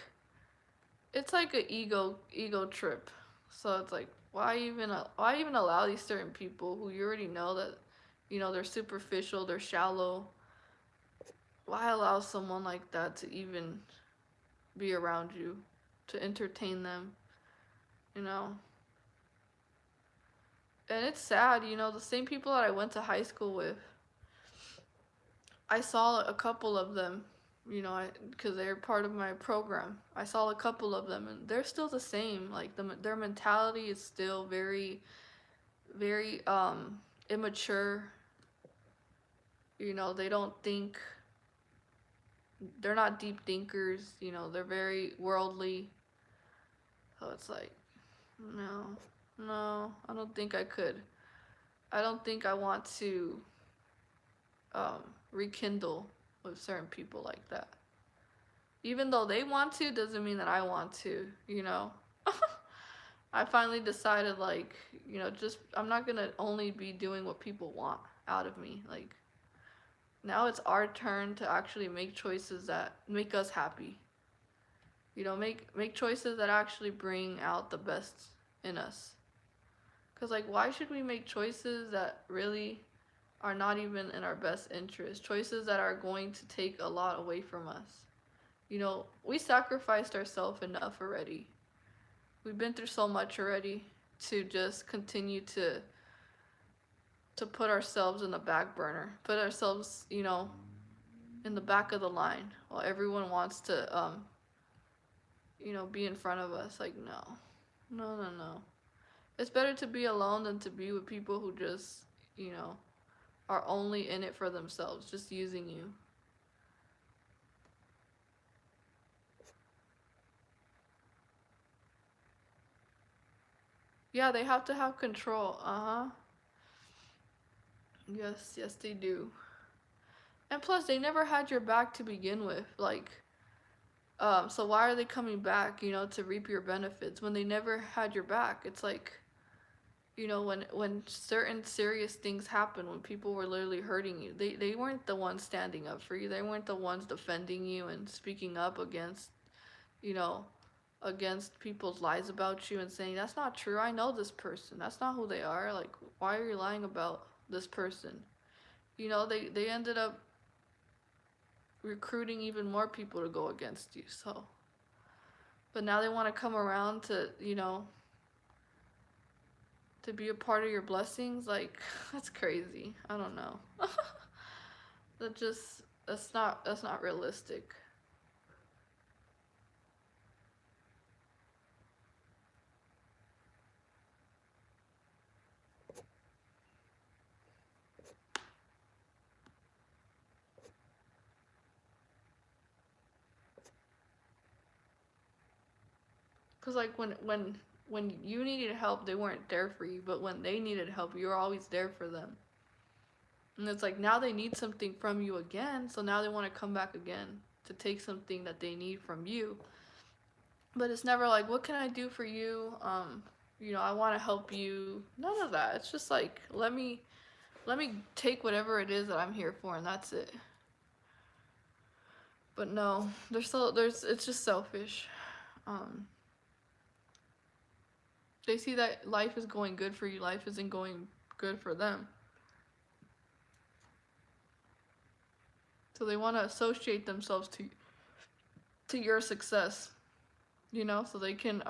it's like an ego trip. So it's like why even allow these certain people who you already know that they're superficial, they're shallow. Why allow someone like that to even be around you, to entertain them, you know? And it's sad, the same people that I went to high school with, I saw a couple of them, because they're part of my program. I saw a couple of them, and they're still the same. Like their mentality is still very, very immature. They don't think. They're not deep thinkers. They're very worldly. So it's like, no, no, I don't think I could. I don't think I want to rekindle with certain people like that. Even though they want to, doesn't mean that I want to. I finally decided, like, just I'm not gonna only be doing what people want out of me. Like, now it's our turn to actually make choices that make us happy. Make choices that actually bring out the best in us. Cause like, why should we make choices that really are not even in our best interest? Choices that are going to take a lot away from us. We sacrificed ourselves enough already. We've been through so much already to just continue to put ourselves in the back burner, put ourselves, in the back of the line while everyone wants to, be in front of us. Like, no, no, no, no. It's better to be alone than to be with people who just, are only in it for themselves, just using you. Yeah, they have to have control. Yes, yes, they do. And plus, they never had your back to begin with. Like, so why are they coming back, to reap your benefits when they never had your back? It's like, when certain serious things happen, when people were literally hurting you, they weren't the ones standing up for you. They weren't the ones defending you and speaking up you know, against people's lies about you and saying, that's not true. I know this person. That's not who they are. Like, why are you lying about this person? They ended up recruiting even more people to go against you. So, but now they want to come around to be a part of your blessings. Like, that's crazy. I don't know. That's not realistic. Cause like when you needed help, they weren't there for you, but when they needed help, you were always there for them. And it's like now they need something from you again, so now they want to come back again to take something that they need from you. But it's never like, what can I do for you? I want to help you. None of that. It's just like, let me take whatever it is that I'm here for, and that's it. But no, it's just selfish. Um, they see that life is going good for you, life isn't going good for them. So they want to associate themselves to your success, so they can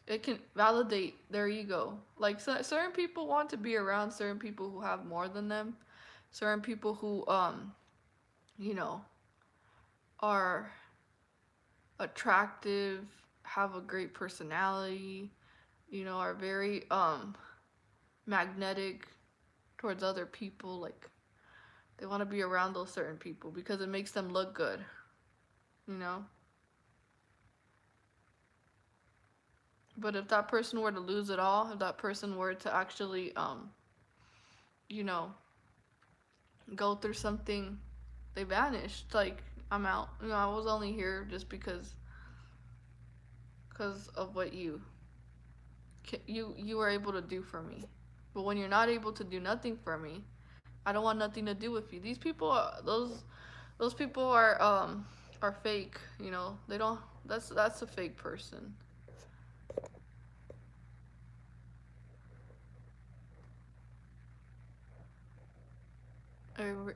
It can validate their ego. Like certain people want to be around certain people who have more than them, certain people who you know, are attractive, have a great personality, you know, are very magnetic towards other people. Like they want to be around those certain people because it makes them look good, you know. But if that person were to lose it all, if that person were to actually you know, go through something, they vanished. Like I'm out. You know, I was only here just because of what you were able to do for me. But when you're not able to do nothing for me, I don't want nothing to do with you. These people, those people are fake. You know, they don't. That's a fake person.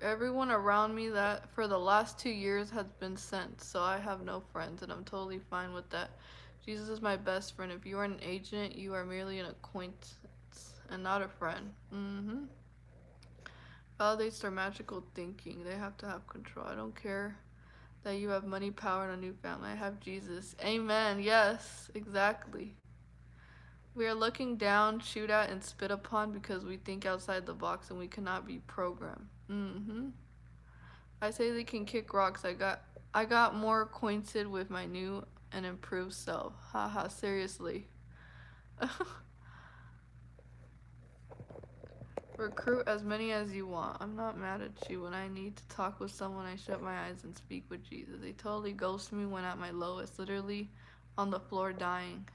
Everyone around me that for the last 2 years has been sent, so I have no friends, and I'm totally fine with that. Jesus is my best friend. If you are an agent, you are merely an acquaintance and not a friend. Validates their magical thinking. They have to have control. I don't care that you have money, power, and a new family. I have Jesus. Amen. Yes, exactly. We are looking down, shoot at, and spit upon because we think outside the box and we cannot be programmed. I say they can kick rocks. I got more acquainted with my new and improved self. Haha, seriously. Recruit as many as you want. I'm not mad at you. When I need to talk with someone, I shut my eyes and speak with Jesus. They totally ghost me when at my lowest, literally on the floor dying.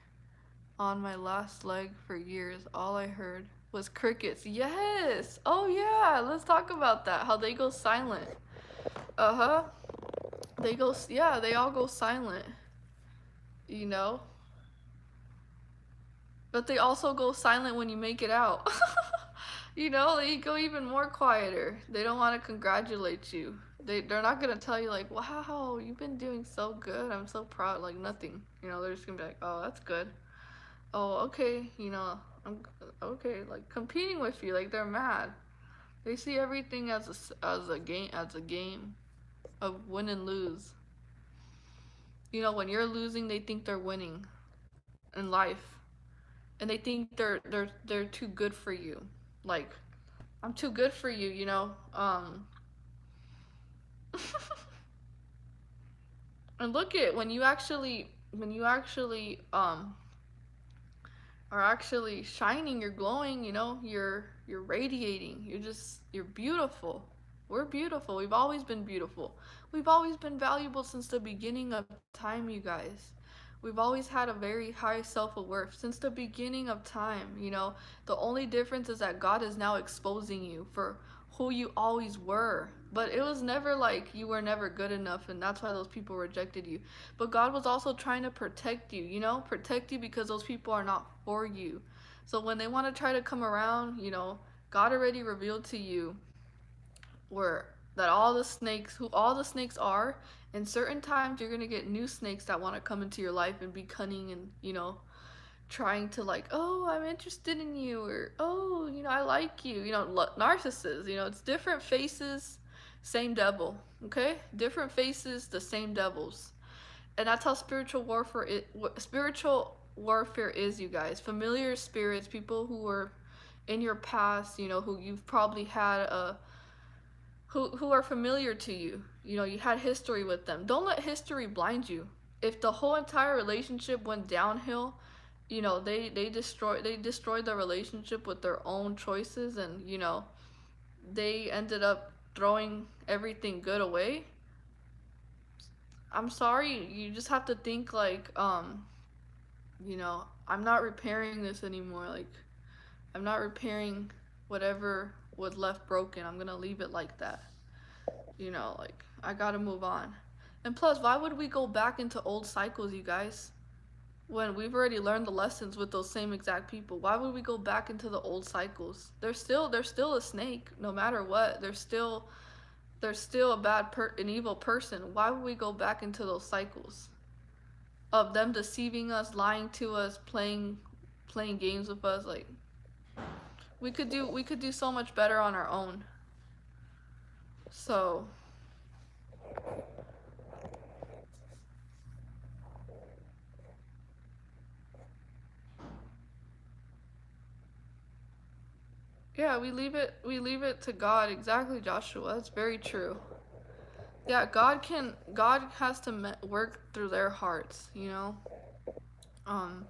On my last leg for years, all I heard was crickets. Yes! Oh yeah, let's talk about that. How they go silent. Uh-huh. They go, yeah, they all go silent. You know? But they also go silent when you make it out. You know, they go even more quieter. They don't want to congratulate you. They're not gonna tell you like, wow, you've been doing so good. I'm so proud. Like nothing. You know, they're just gonna be like, oh, that's good. Oh, okay. You know, I'm okay. Like competing with you. Like they're mad. They see everything as a game of win and lose. You know, when you're losing, they think they're winning in life, and they think they're too good for you. Like I'm too good for you, you know. And look at when you actually are actually shining, you're glowing, you know, you're radiating. You're beautiful. We're beautiful. We've always been beautiful. We've always been valuable since the beginning of time, you guys. We've always had a very high self-worth since the beginning of time, you know. The only difference is that God is now exposing you for who you always were. But it was never like you were never good enough and that's why those people rejected you. But God was also trying to protect you, you know, protect you because those people are not for you. So when they want to try to come around, you know, God already revealed to you where that who all the snakes are, and certain times you're gonna get new snakes that want to come into your life and be cunning and, you know, trying to like, oh, I'm interested in you, or oh, you know, I like you, you know, narcissists, you know, it's different faces, same devil, okay? Different faces, the same devils. And that's how spiritual warfare is, you guys. Familiar spirits, people who were in your past, you know, who you've probably had a who are familiar to you. You know, you had history with them. Don't let history blind you. If the whole entire relationship went downhill, you know, they destroyed the relationship with their own choices, and you know, they ended up throwing everything good away. I'm sorry, you just have to think like, you know, I'm not repairing this anymore. Like, I'm not repairing whatever was left broken. I'm gonna leave it like that. You know, like, I gotta move on. And plus, why would we go back into old cycles, you guys? When we've already learned the lessons with those same exact people. Why would we go back into the old cycles? They're still a snake, no matter what. They're still an evil person. Why would we go back into those cycles? of them deceiving us, lying to us, playing games with us. Like we could do so much better on our own. So yeah, we leave it to God. Exactly, Joshua. That's very true. Yeah, God has to work through their hearts, you know. Um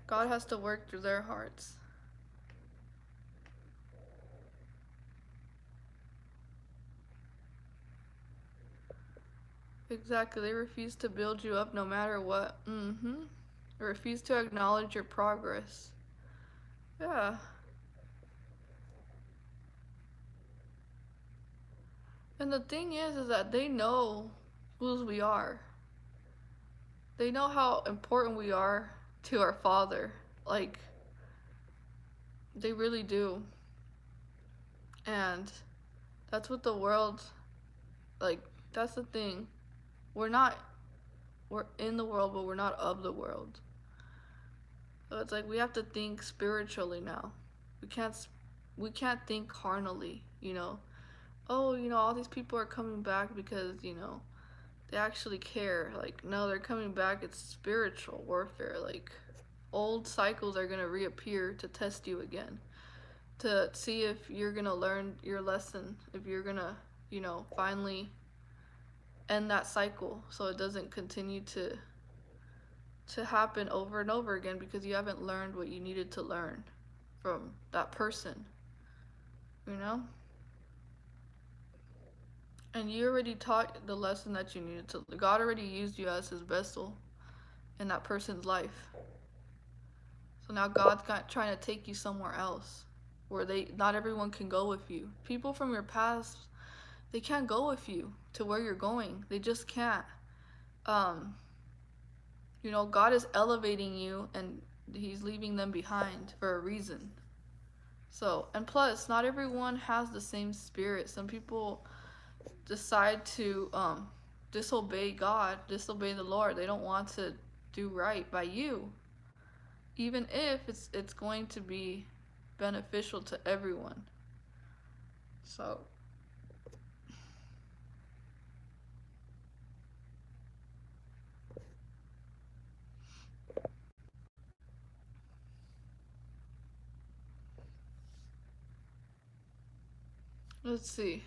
God has to work through their hearts. Exactly. They refuse to build you up no matter what. Mhm. They refuse to acknowledge your progress. Yeah. And the thing is that they know whose we are. They know how important we are to our Father. Like, they really do. And that's what the world, like, that's the thing. We're not, we're in the world, but we're not of the world. So it's like we have to think spiritually now. We can't, we can't think carnally, you know. Oh, you know, all these people are coming back because, you know, they actually care. Like, no, they're coming back. It's spiritual warfare. Like, old cycles are going to reappear to test you again, to see if you're going to learn your lesson, if you're going to, you know, finally end that cycle so it doesn't continue to happen over and over again because you haven't learned what you needed to learn from that person, you know? And you already taught the lesson that you needed to. God already used you as his vessel in that person's life. So now God's got trying to take you somewhere else where they not everyone can go with you. People from your past, they can't go with you to where you're going. They just can't. Um, you know, God is elevating you and he's leaving them behind for a reason. So, and plus, not everyone has the same spirit. Some people decide to disobey God, disobey the Lord. They don't want to do right by you, even if it's going to be beneficial to everyone. So let's see.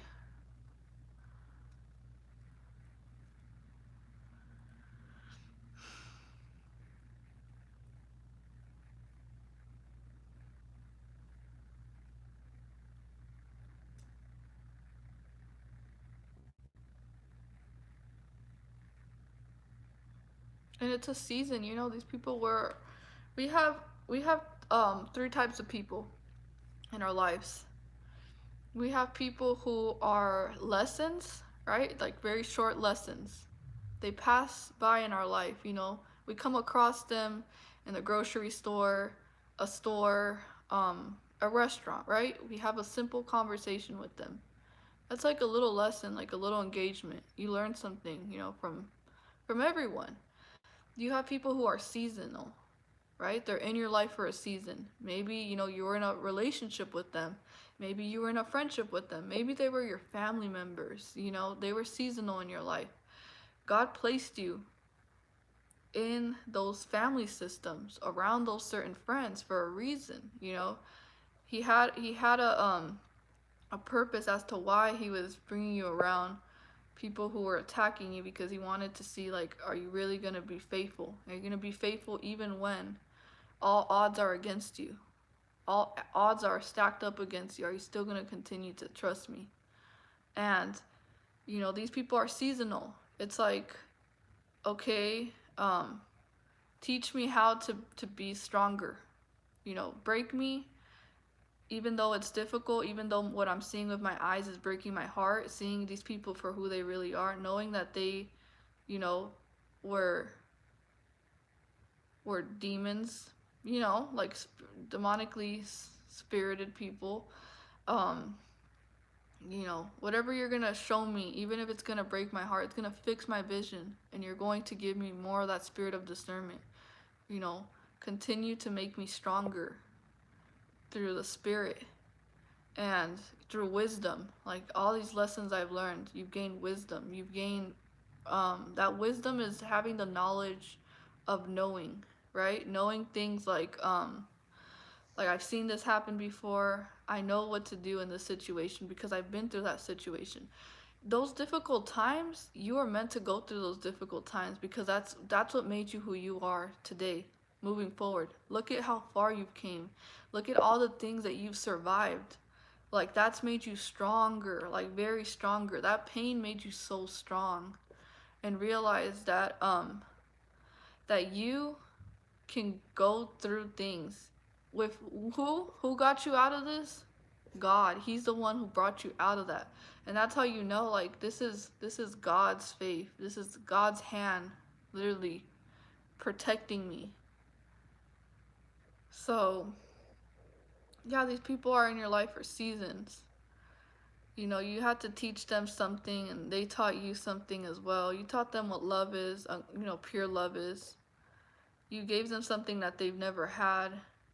And it's a season, you know, these people were we have we have three types of people in our lives. We have people who are lessons, right? Like very short lessons. They pass by in our life, you know. We come across them in the grocery store, a restaurant, right? We have a simple conversation with them. That's like a little lesson, like a little engagement. You learn something, you know, from everyone. You have people who are seasonal, right? They're in your life for a season. Maybe, you know, you were in a relationship with them. Maybe you were in a friendship with them. Maybe they were your family members, you know, they were seasonal in your life. God placed you in those family systems around those certain friends for a reason, you know. He had a purpose as to why he was bringing you around people who were attacking you because he wanted to see like are you really going to be faithful? Are you going to be faithful even when all odds are against you? All odds are stacked up against you. Are you still going to continue to trust me? And you know, these people are seasonal. It's like okay, teach me how to be stronger. You know, break me even though it's difficult, even though what I'm seeing with my eyes is breaking my heart, seeing these people for who they really are, knowing that they, you know, were were demons, you know, like demonically spirited people. Um You know, whatever you're gonna show me, even if it's gonna break my heart, it's gonna fix my vision, and you're going to give me more of that spirit of discernment. You know, continue to make me stronger through the spirit and through wisdom. Like all these lessons I've learned, you've gained wisdom. You've gained that wisdom is having the knowledge of knowing, right? Knowing things like I've seen this happen before. I know what to do in this situation because I've been through that situation. Those difficult times, you are meant to go through those difficult times because that's what made you who you are today, moving forward. Look at how far you've came. Look at all the things that you've survived. Like that's made you stronger, like very stronger. That pain made you so strong. And realize that you can go through things with who got you out of this? God. He's the one who brought you out of that. And that's how you know like this is God's faith. This is God's hand literally protecting me. So, yeah, these people are in your life for seasons. You know, you had to teach them something and they taught you something as well. You taught them what love is, pure love is. You gave them something that they've never had.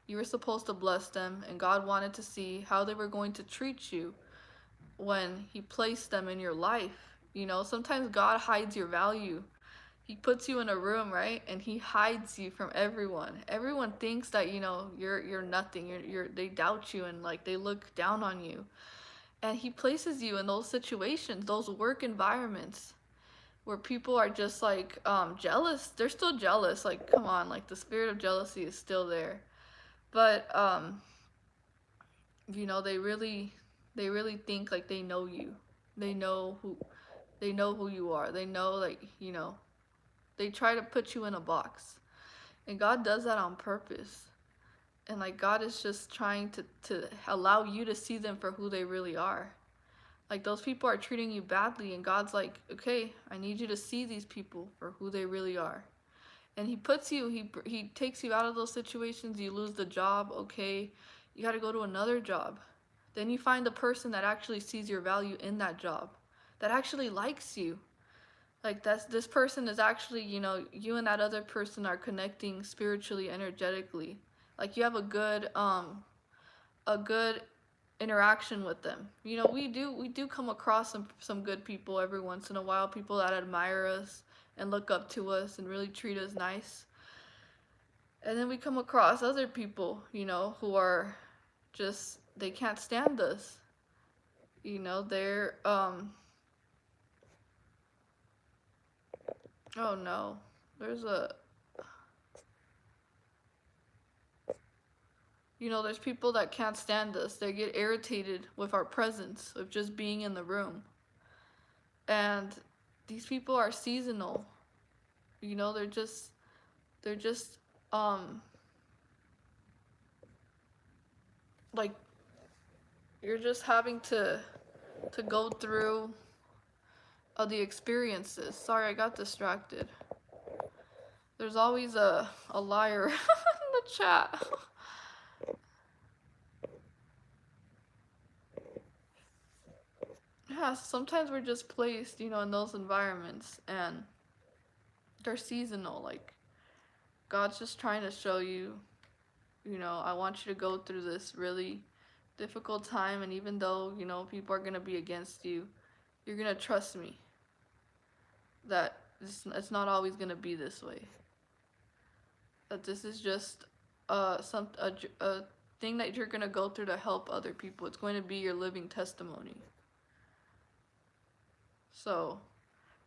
You were supposed to bless them, and God wanted to see how they were going to treat you when He placed them in your life. You know, sometimes God hides your value. He puts you in a room, right? And He hides you from everyone. Everyone thinks that, you're nothing. They doubt you and like they look down on you. And He places you in those situations, those work environments where people are just like jealous. They're still jealous. Like, come on, like the spirit of jealousy is still there. But they really think like they know you. They know who you are. They know like, they try to put you in a box. And God does that on purpose. And like God is just trying to allow you to see them for who they really are. Like those people are treating you badly and God's like, okay, I need you to see these people for who they really are. And he takes you out of those situations. You lose the job, okay, you got to go to another job. Then you find the person that actually sees your value in that job, that actually likes you. Like this person is actually, you and that other person are connecting spiritually, energetically. Like you have a good interaction with them. We do come across some good people every once in a while, people that admire us and look up to us and really treat us nice. And then we come across other people, who are just they can't stand us. They're oh no. There's a there's people that can't stand us. They get irritated with our presence, with just being in the room. And these people are seasonal. They're just like you're just having to go through the experiences. Sorry, I got distracted. There's always a liar in the chat. Yeah, sometimes we're just placed, in those environments and they're seasonal. Like God's just trying to show you, I want you to go through this really difficult time, and even though, people are going to be against you, you're going to trust me that it's not always going to be this way. That this is just a thing that you're going to go through to help other people. It's going to be your living testimony. So,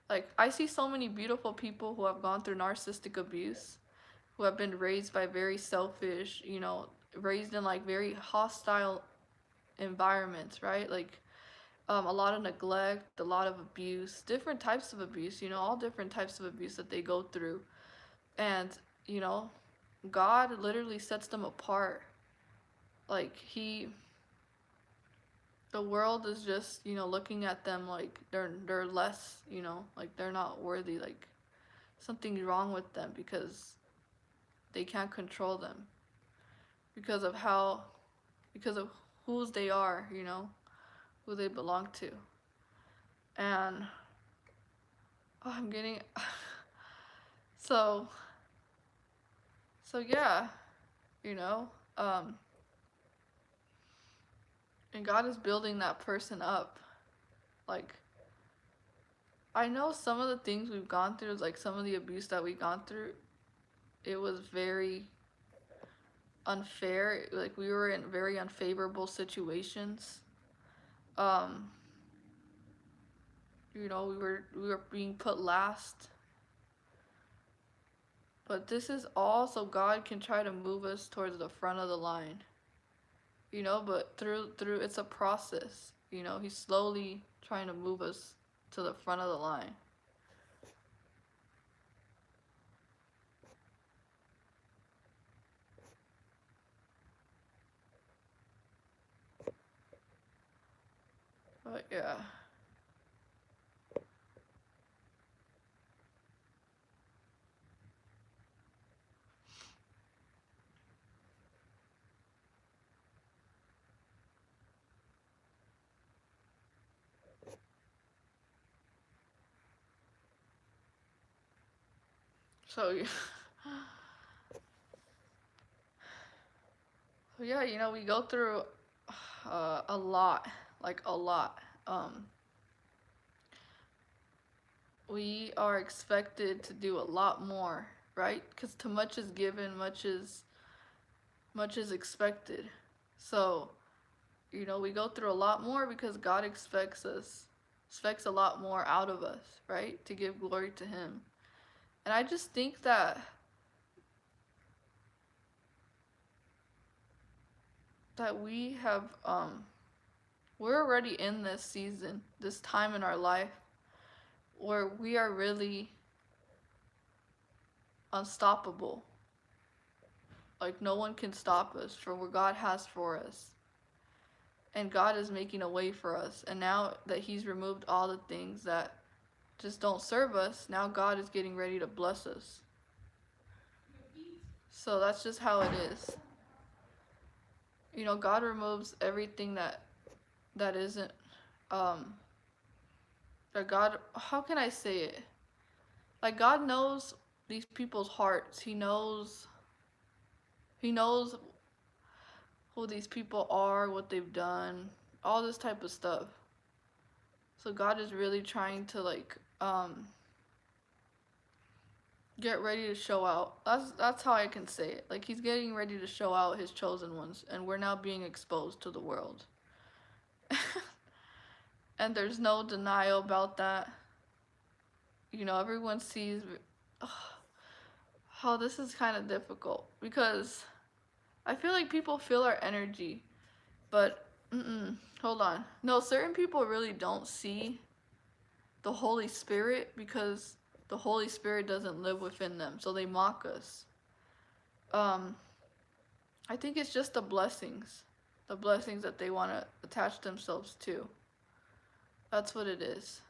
like, I see so many beautiful people who have gone through narcissistic abuse, who have been raised by very selfish, raised in like very hostile environments, right? Like a lot of neglect, a lot of abuse, different types of abuse, all different types of abuse that they go through. And, God literally sets them apart. Like the world is just, looking at them like they're less, like they're not worthy, like something's wrong with them because they can't control them because of whose they are, who they belong to. And I'm getting so yeah, you know, and God is building that person up. Like, I know some of the things we've gone through, like some of the abuse that we've gone through, it was very unfair. Like, we were in very unfavorable situations. Um, you know, we were being put last. But this is all so God can try to move us towards the front of the line. You know, but through it's a process. You know, he's slowly trying to move us to the front of the line. But yeah. So yeah, you know, we go through a lot, like a lot. We are expected to do a lot more, right? Because too much is given, much is expected. So, you know, we go through a lot more because God expects a lot more out of us, right? To give glory to Him. And I just think that we have we're already in this season, this time in our life where we are really unstoppable. Like, no one can stop us for what God has for us. And God is making a way for us. And now that He's removed all the things that just don't serve us, now God is getting ready to bless us. So that's just how it is. You know, God removes everything that isn't that God, how can I say it? Like, God knows these people's hearts. He knows who these people are, what they've done, all this type of stuff. So God is really trying to, like, get ready to show out. That's how I can say it. Like, He's getting ready to show out His chosen ones, and we're now being exposed to the world. And there's no denial about that. You know, everyone sees how this is kind of difficult, because I feel like people feel our energy, but hold on. No, certain people really don't see the Holy Spirit because the Holy Spirit doesn't live within them, so they mock us. I think it's just the blessings that they want to attach themselves to. That's what it is.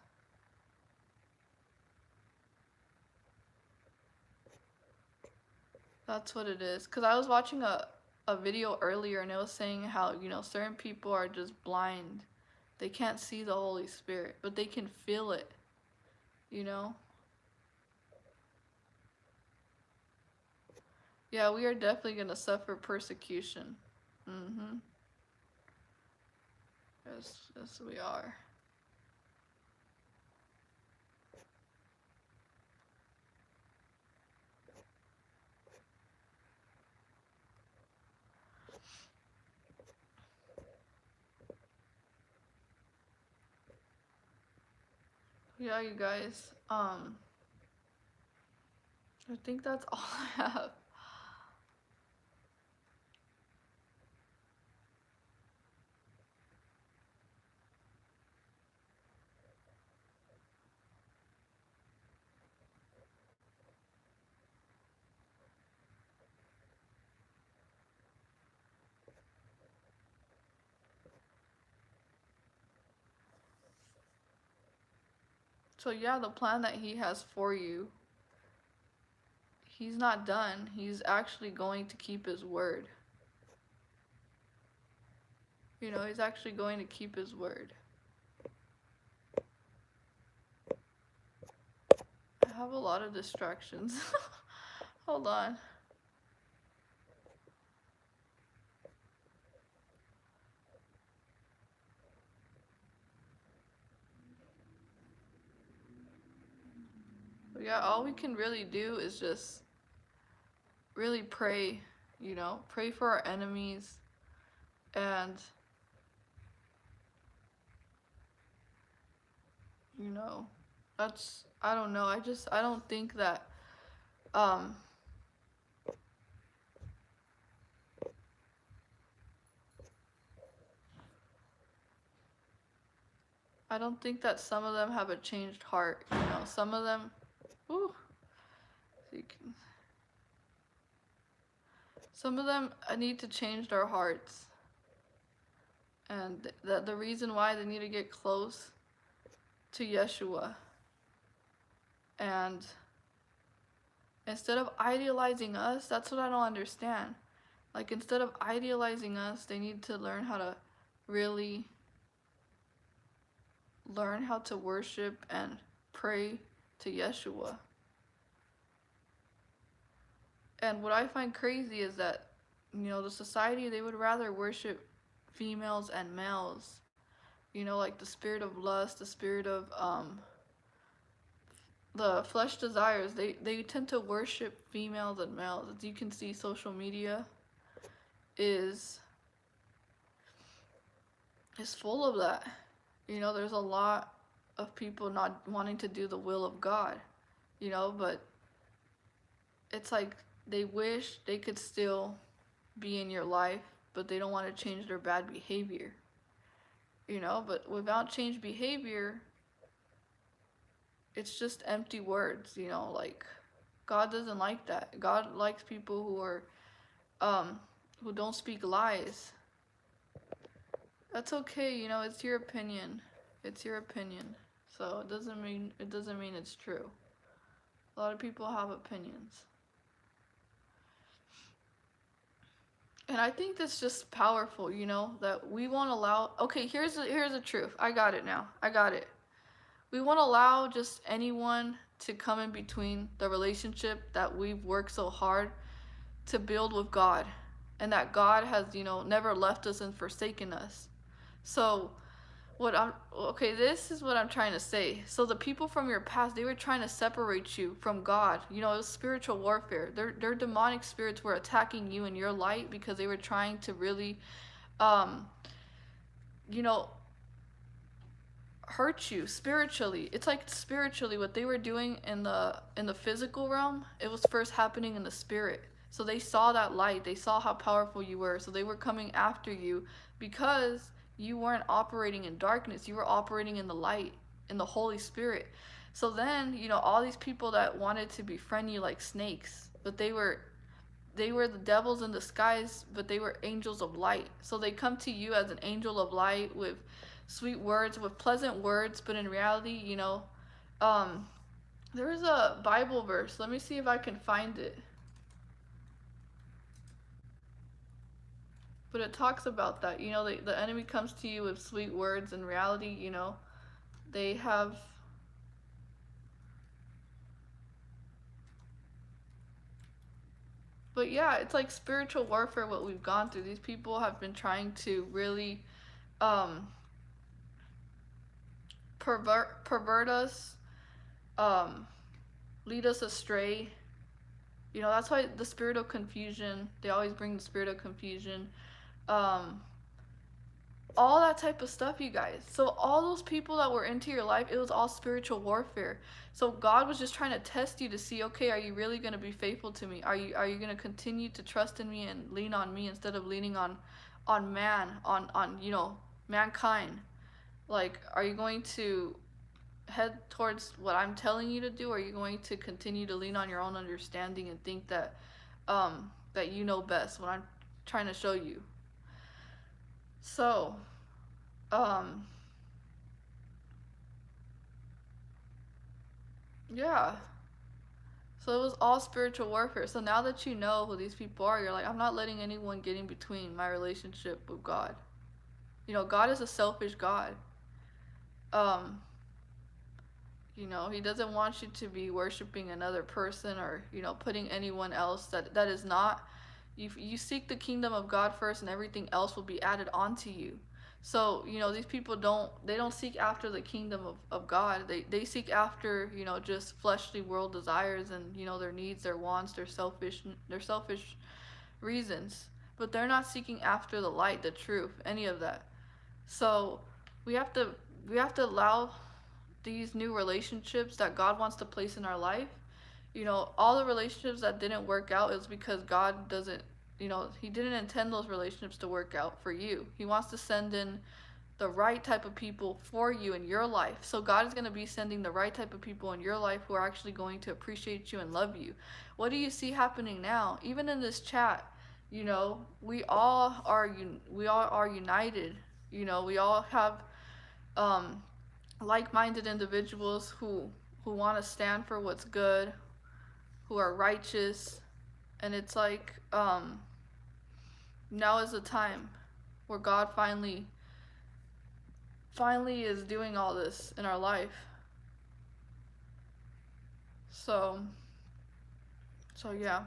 That's what it is. Because I was watching a video earlier, and it was saying how, you know, certain people are just blind. They can't see the Holy Spirit, but they can feel it, you know? Yeah, we are definitely going to suffer persecution. Yes, we are. Yeah, you guys. I think that's all I have. So yeah, the plan that He has for you, He's not done. He's actually going to keep His word. You know, he's actually going to keep his word. I have a lot of distractions. Hold on. But yeah, all we can really do is just really pray, you know, pray for our enemies and, you know, that's, I don't know, I don't think that, um, I don't think that some of them have a changed heart, you know, some of them, ooh, so you can, some of them need to change their hearts. And the reason why they need to get close to Yeshua. And instead of idealizing us, that's what I don't understand. Like, instead of idealizing us, they need to learn how to really learn how to worship and pray to Yeshua. And what I find crazy is that, you know, the society, they would rather worship females and males. You know, like the spirit of lust, the spirit of the flesh desires, they tend to worship females and males. As you can see, social media is full of that. You know, there's a lot of people not wanting to do the will of God, you know, but it's like they wish they could still be in your life, but they don't want to change their bad behavior, you know, but without changed behavior, it's just empty words, you know, like God doesn't like that. God likes people who don't speak lies. That's okay, you know, it's your opinion. It's your opinion. So it doesn't mean it's true. A lot of people have opinions. And I think that's just powerful, you know, that we won't allow. Okay, here's the truth. I got it now. I got it. We won't allow just anyone to come in between the relationship that we've worked so hard to build with God, and that God has, you know, never left us and forsaken us. So this is what I'm trying to say. So the people from your past, they were trying to separate you from God. You know, it was spiritual warfare. Their demonic spirits were attacking you in your light because they were trying to really, you know, hurt you spiritually. It's like spiritually what they were doing in the physical realm, it was first happening in the spirit. So they saw that light, they saw how powerful you were, so they were coming after you because you weren't operating in darkness, you were operating in the light, in the Holy Spirit. So then, you know, all these people that wanted to befriend you like snakes, but they were the devils in disguise, but they were angels of light. So they come to you as an angel of light with sweet words, with pleasant words, but in reality, you know, there is a Bible verse. Let me see if I can find it. But it talks about that, you know, the enemy comes to you with sweet words. In reality, you know, they have. But yeah, it's like spiritual warfare what we've gone through. These people have been trying to really um, pervert us, um, lead us astray. You know, that's why the spirit of confusion, they always bring the spirit of confusion. Um, all that type of stuff, you guys. So all those people that were into your life, it was all spiritual warfare. So God was just trying to test you to see, okay, are you really going to be faithful to me? Are you going to continue to trust in me and lean on me instead of leaning on man, on you know, mankind? Like, are you going to head towards what I'm telling you to do, or are you going to continue to lean on your own understanding and think that that you know best what I'm trying to show you? So, yeah. So it was all spiritual warfare. So now that you know who these people are, you're like, I'm not letting anyone get in between my relationship with God. You know, God is a selfish God. Um, you know, he doesn't want you to be worshiping another person, or, you know, putting anyone else that is not. You seek the kingdom of God first, and everything else will be added onto you. So, you know, these people don't seek after the kingdom of God. They seek after, you know, just fleshly world desires, and, you know, their needs, their wants, their selfish reasons. But they're not seeking after the light, the truth, any of that. So we have to we have to allow these new relationships that God wants to place in our life. You know, all the relationships that didn't work out is because God doesn't, you know, he didn't intend those relationships to work out for you. He wants to send in the right type of people for you in your life. So God is going to be sending the right type of people in your life who are actually going to appreciate you and love you. What do you see happening now? Even in this chat, you know, we all are united. You know, we all have um like-minded individuals who want to stand for what's good, who are righteous, and it's like now is the time where God finally is doing all this in our life. So yeah.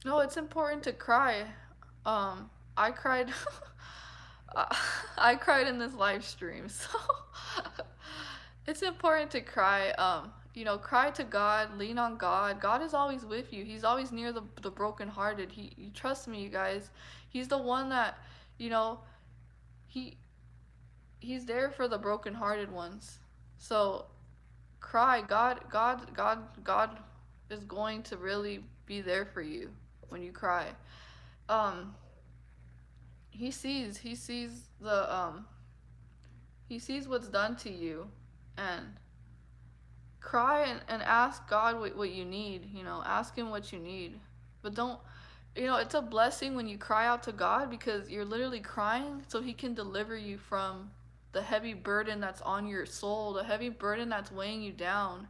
No, it's important to cry. I cried I cried in this live stream, so it's important to cry. You know, cry to God, lean on God. God is always with you. He's always near the brokenhearted. You trust me, you guys. He's the one that, you know, he he's there for the brokenhearted ones. So cry. God is going to really be there for you when you cry. Um, he sees the he sees what's done to you, and cry and ask God what you need, you know, ask him what you need. But don't, you know, it's a blessing when you cry out to God, because you're literally crying so he can deliver you from the heavy burden that's on your soul, the heavy burden that's weighing you down.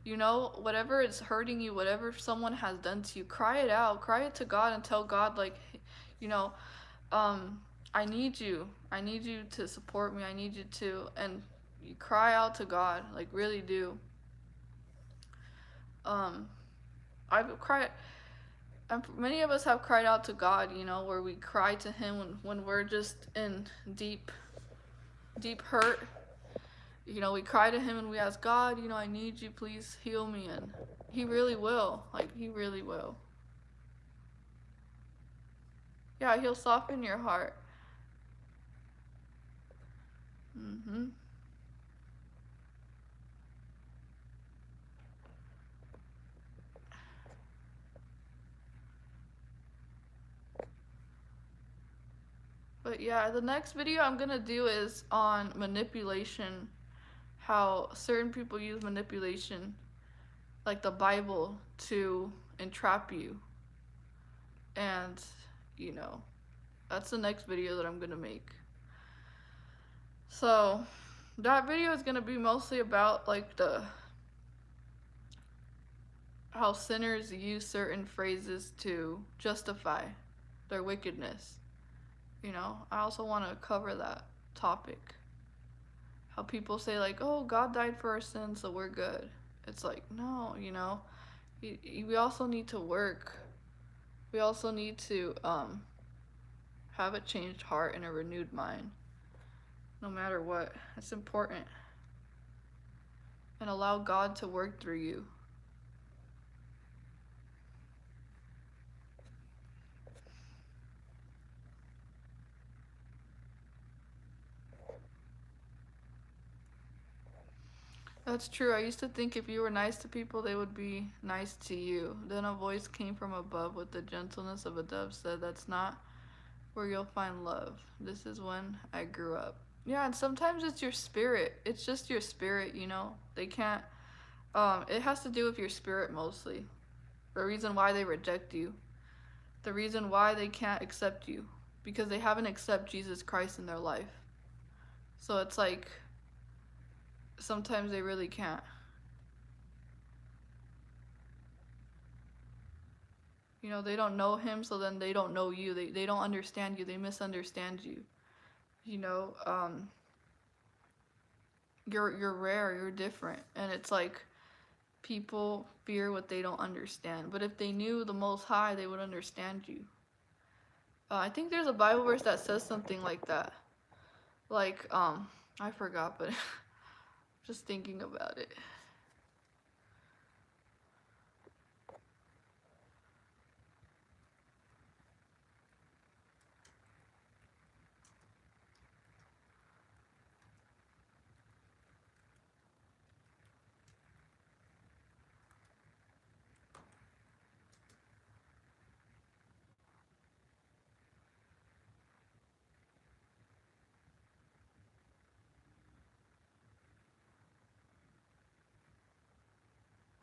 You know, whatever is hurting you, whatever someone has done to you, cry it out, cry it to God, and tell God, like, you know, um I need you to support me, I need you to, and you cry out to God, like, really do. um I've cried, many of us have cried out to God, you know, where we cry to him when we're just in deep hurt. You know, we cry to him and we ask God, you know, I need you, please heal me, and he really will, like, he really will. Yeah, he'll soften your heart. Mhm. But yeah, the next video I'm gonna do is on manipulation, how certain people use manipulation, like the Bible, to entrap you. And, you know, that's the next video that I'm gonna make. So that video is gonna be mostly about, like, how sinners use certain phrases to justify their wickedness. You know, I also want to cover that topic. How people say, like, oh, God died for our sins, so we're good. It's like, no, you know, we also need to work. We also need to have a changed heart and a renewed mind, no matter what. It's important. And allow God to work through you. That's true. I used to think if you were nice to people, they would be nice to you. Then a voice came from above with the gentleness of a dove, said, that's not where you'll find love. This is when I grew up. Yeah, and sometimes it's your spirit. It's just your spirit, you know? They can't, it has to do with your spirit mostly. The reason why they reject you. The reason why they can't accept you. Because they haven't accepted Jesus Christ in their life. So it's like, sometimes they really can't. You know, they don't know him, so then they don't know you. They don't understand you. They misunderstand you. You know, you're rare, you're different. And it's like people fear what they don't understand. But if they knew the Most High, they would understand you. I think there's a Bible verse that says something like that. Like, I forgot, but just thinking about it.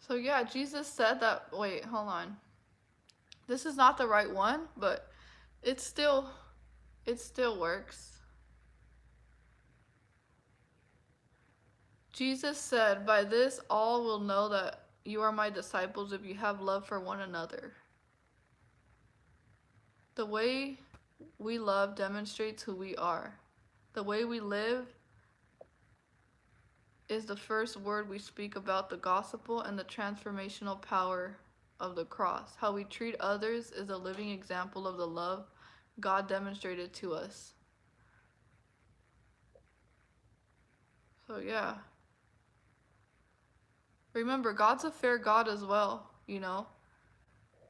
So yeah, Jesus said that, wait, hold on. This is not the right one, but it still works. Jesus said, "By this all will know that you are my disciples if you have love for one another." The way we love demonstrates who we are. The way we live is the first word we speak about the gospel and the transformational power of the cross. How we treat others is a living example of the love God demonstrated to us. So yeah. Remember, God's a fair God as well, you know?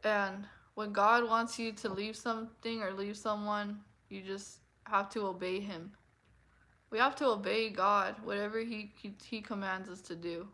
And when God wants you to leave something or leave someone, you just have to obey him. We have to obey God, whatever he commands us to do.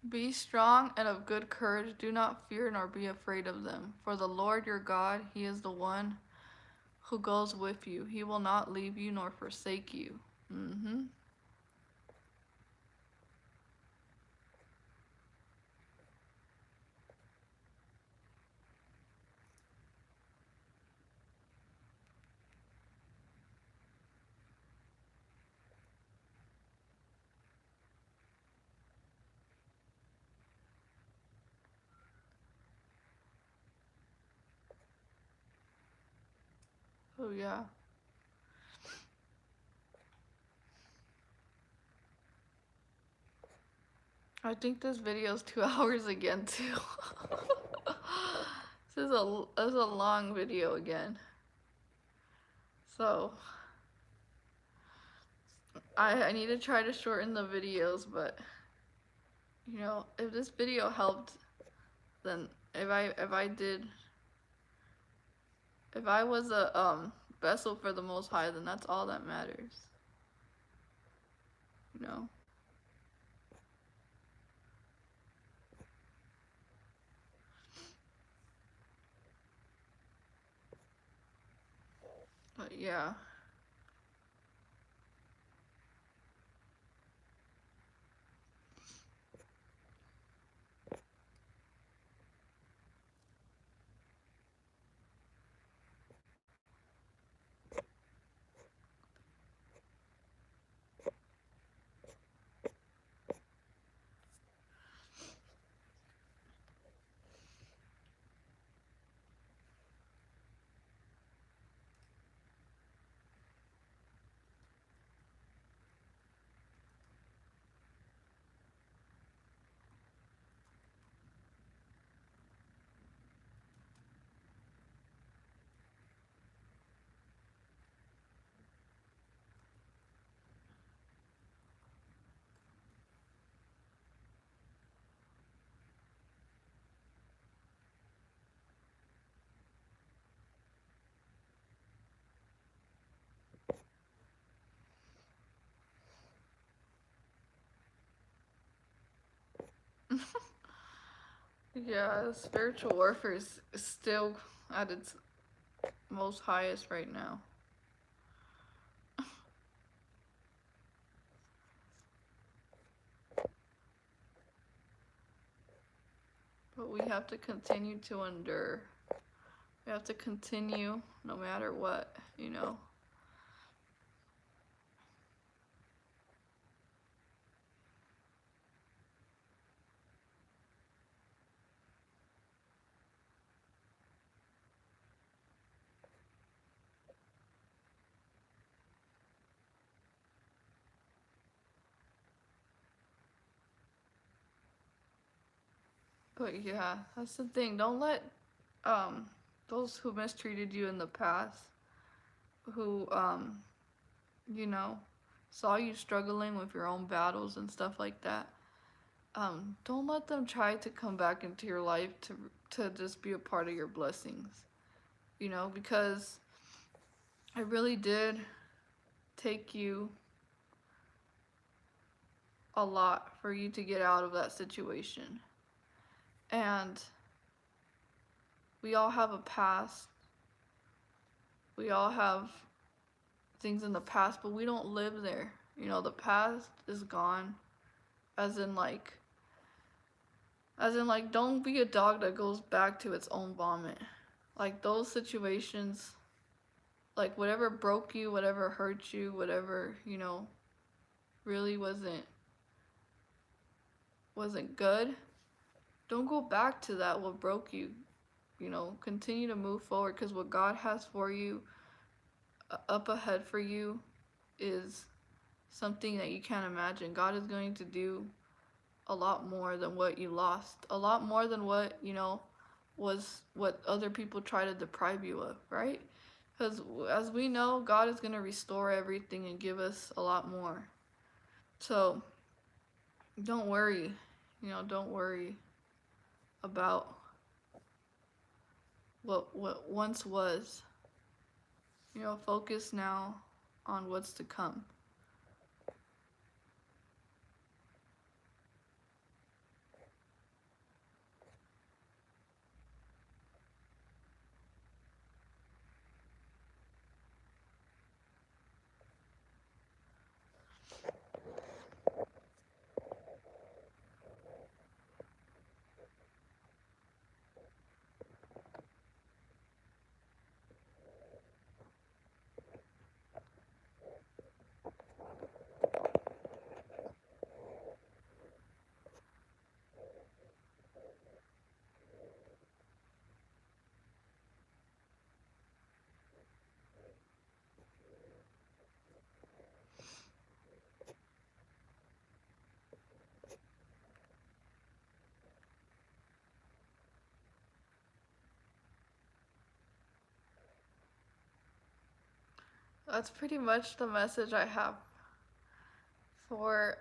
Be strong and of good courage. Do not fear nor be afraid of them. For the Lord your God, he is the one who goes with you. He will not leave you nor forsake you. Oh yeah. I think this video is 2 hours again too. This is a long video again. So I need to try to shorten the videos, but you know, if this video helped, then if I was a vessel for the Most High, then that's all that matters. You know. But yeah. Yeah, spiritual warfare is still at its most highest right now. But we have to continue to endure. We have to continue no matter what, you know. But yeah, that's the thing. Don't let um those who mistreated you in the past, who you know, saw you struggling with your own battles and stuff like that. Don't let them try to come back into your life to just be a part of your blessings. You know, because it really did take you a lot for you to get out of that situation. And we all have a past. We all have things in the past, but we don't live there. You know, the past is gone. As in like don't be a dog that goes back to its own vomit. Like those situations, like whatever broke you, whatever hurt you, whatever, you know, really wasn't good. Don't go back to that what broke you. You know, continue to move forward, because what God has for you up ahead for you is something that you can't imagine. God is going to do a lot more than what you lost, a lot more than what, you know, was what other people try to deprive you of, right? Because as we know, God is going to restore everything and give us a lot more. So don't worry, you know, don't worry about what once was. You know, focus now on what's to come. That's pretty much the message I have for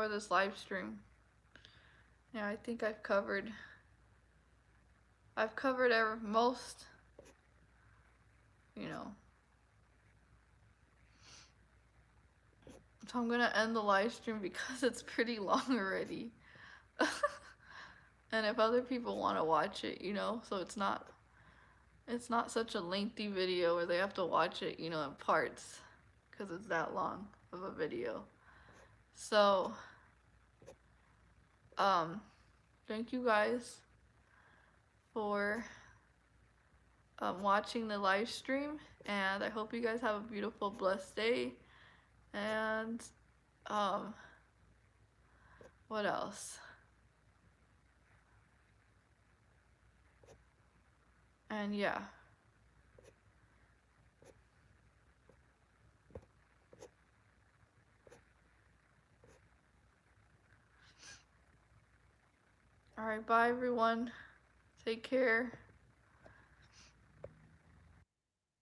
this live stream. Yeah, I think I've covered most, you know. So I'm gonna end the live stream because it's pretty long already. And if other people want to watch it, you know, so it's not such a lengthy video where they have to watch it, you know, in parts, because it's that long of a video. So thank you guys for watching the live stream, and I hope you guys have a beautiful, blessed day. And what else? And yeah. All right, bye everyone. Take care.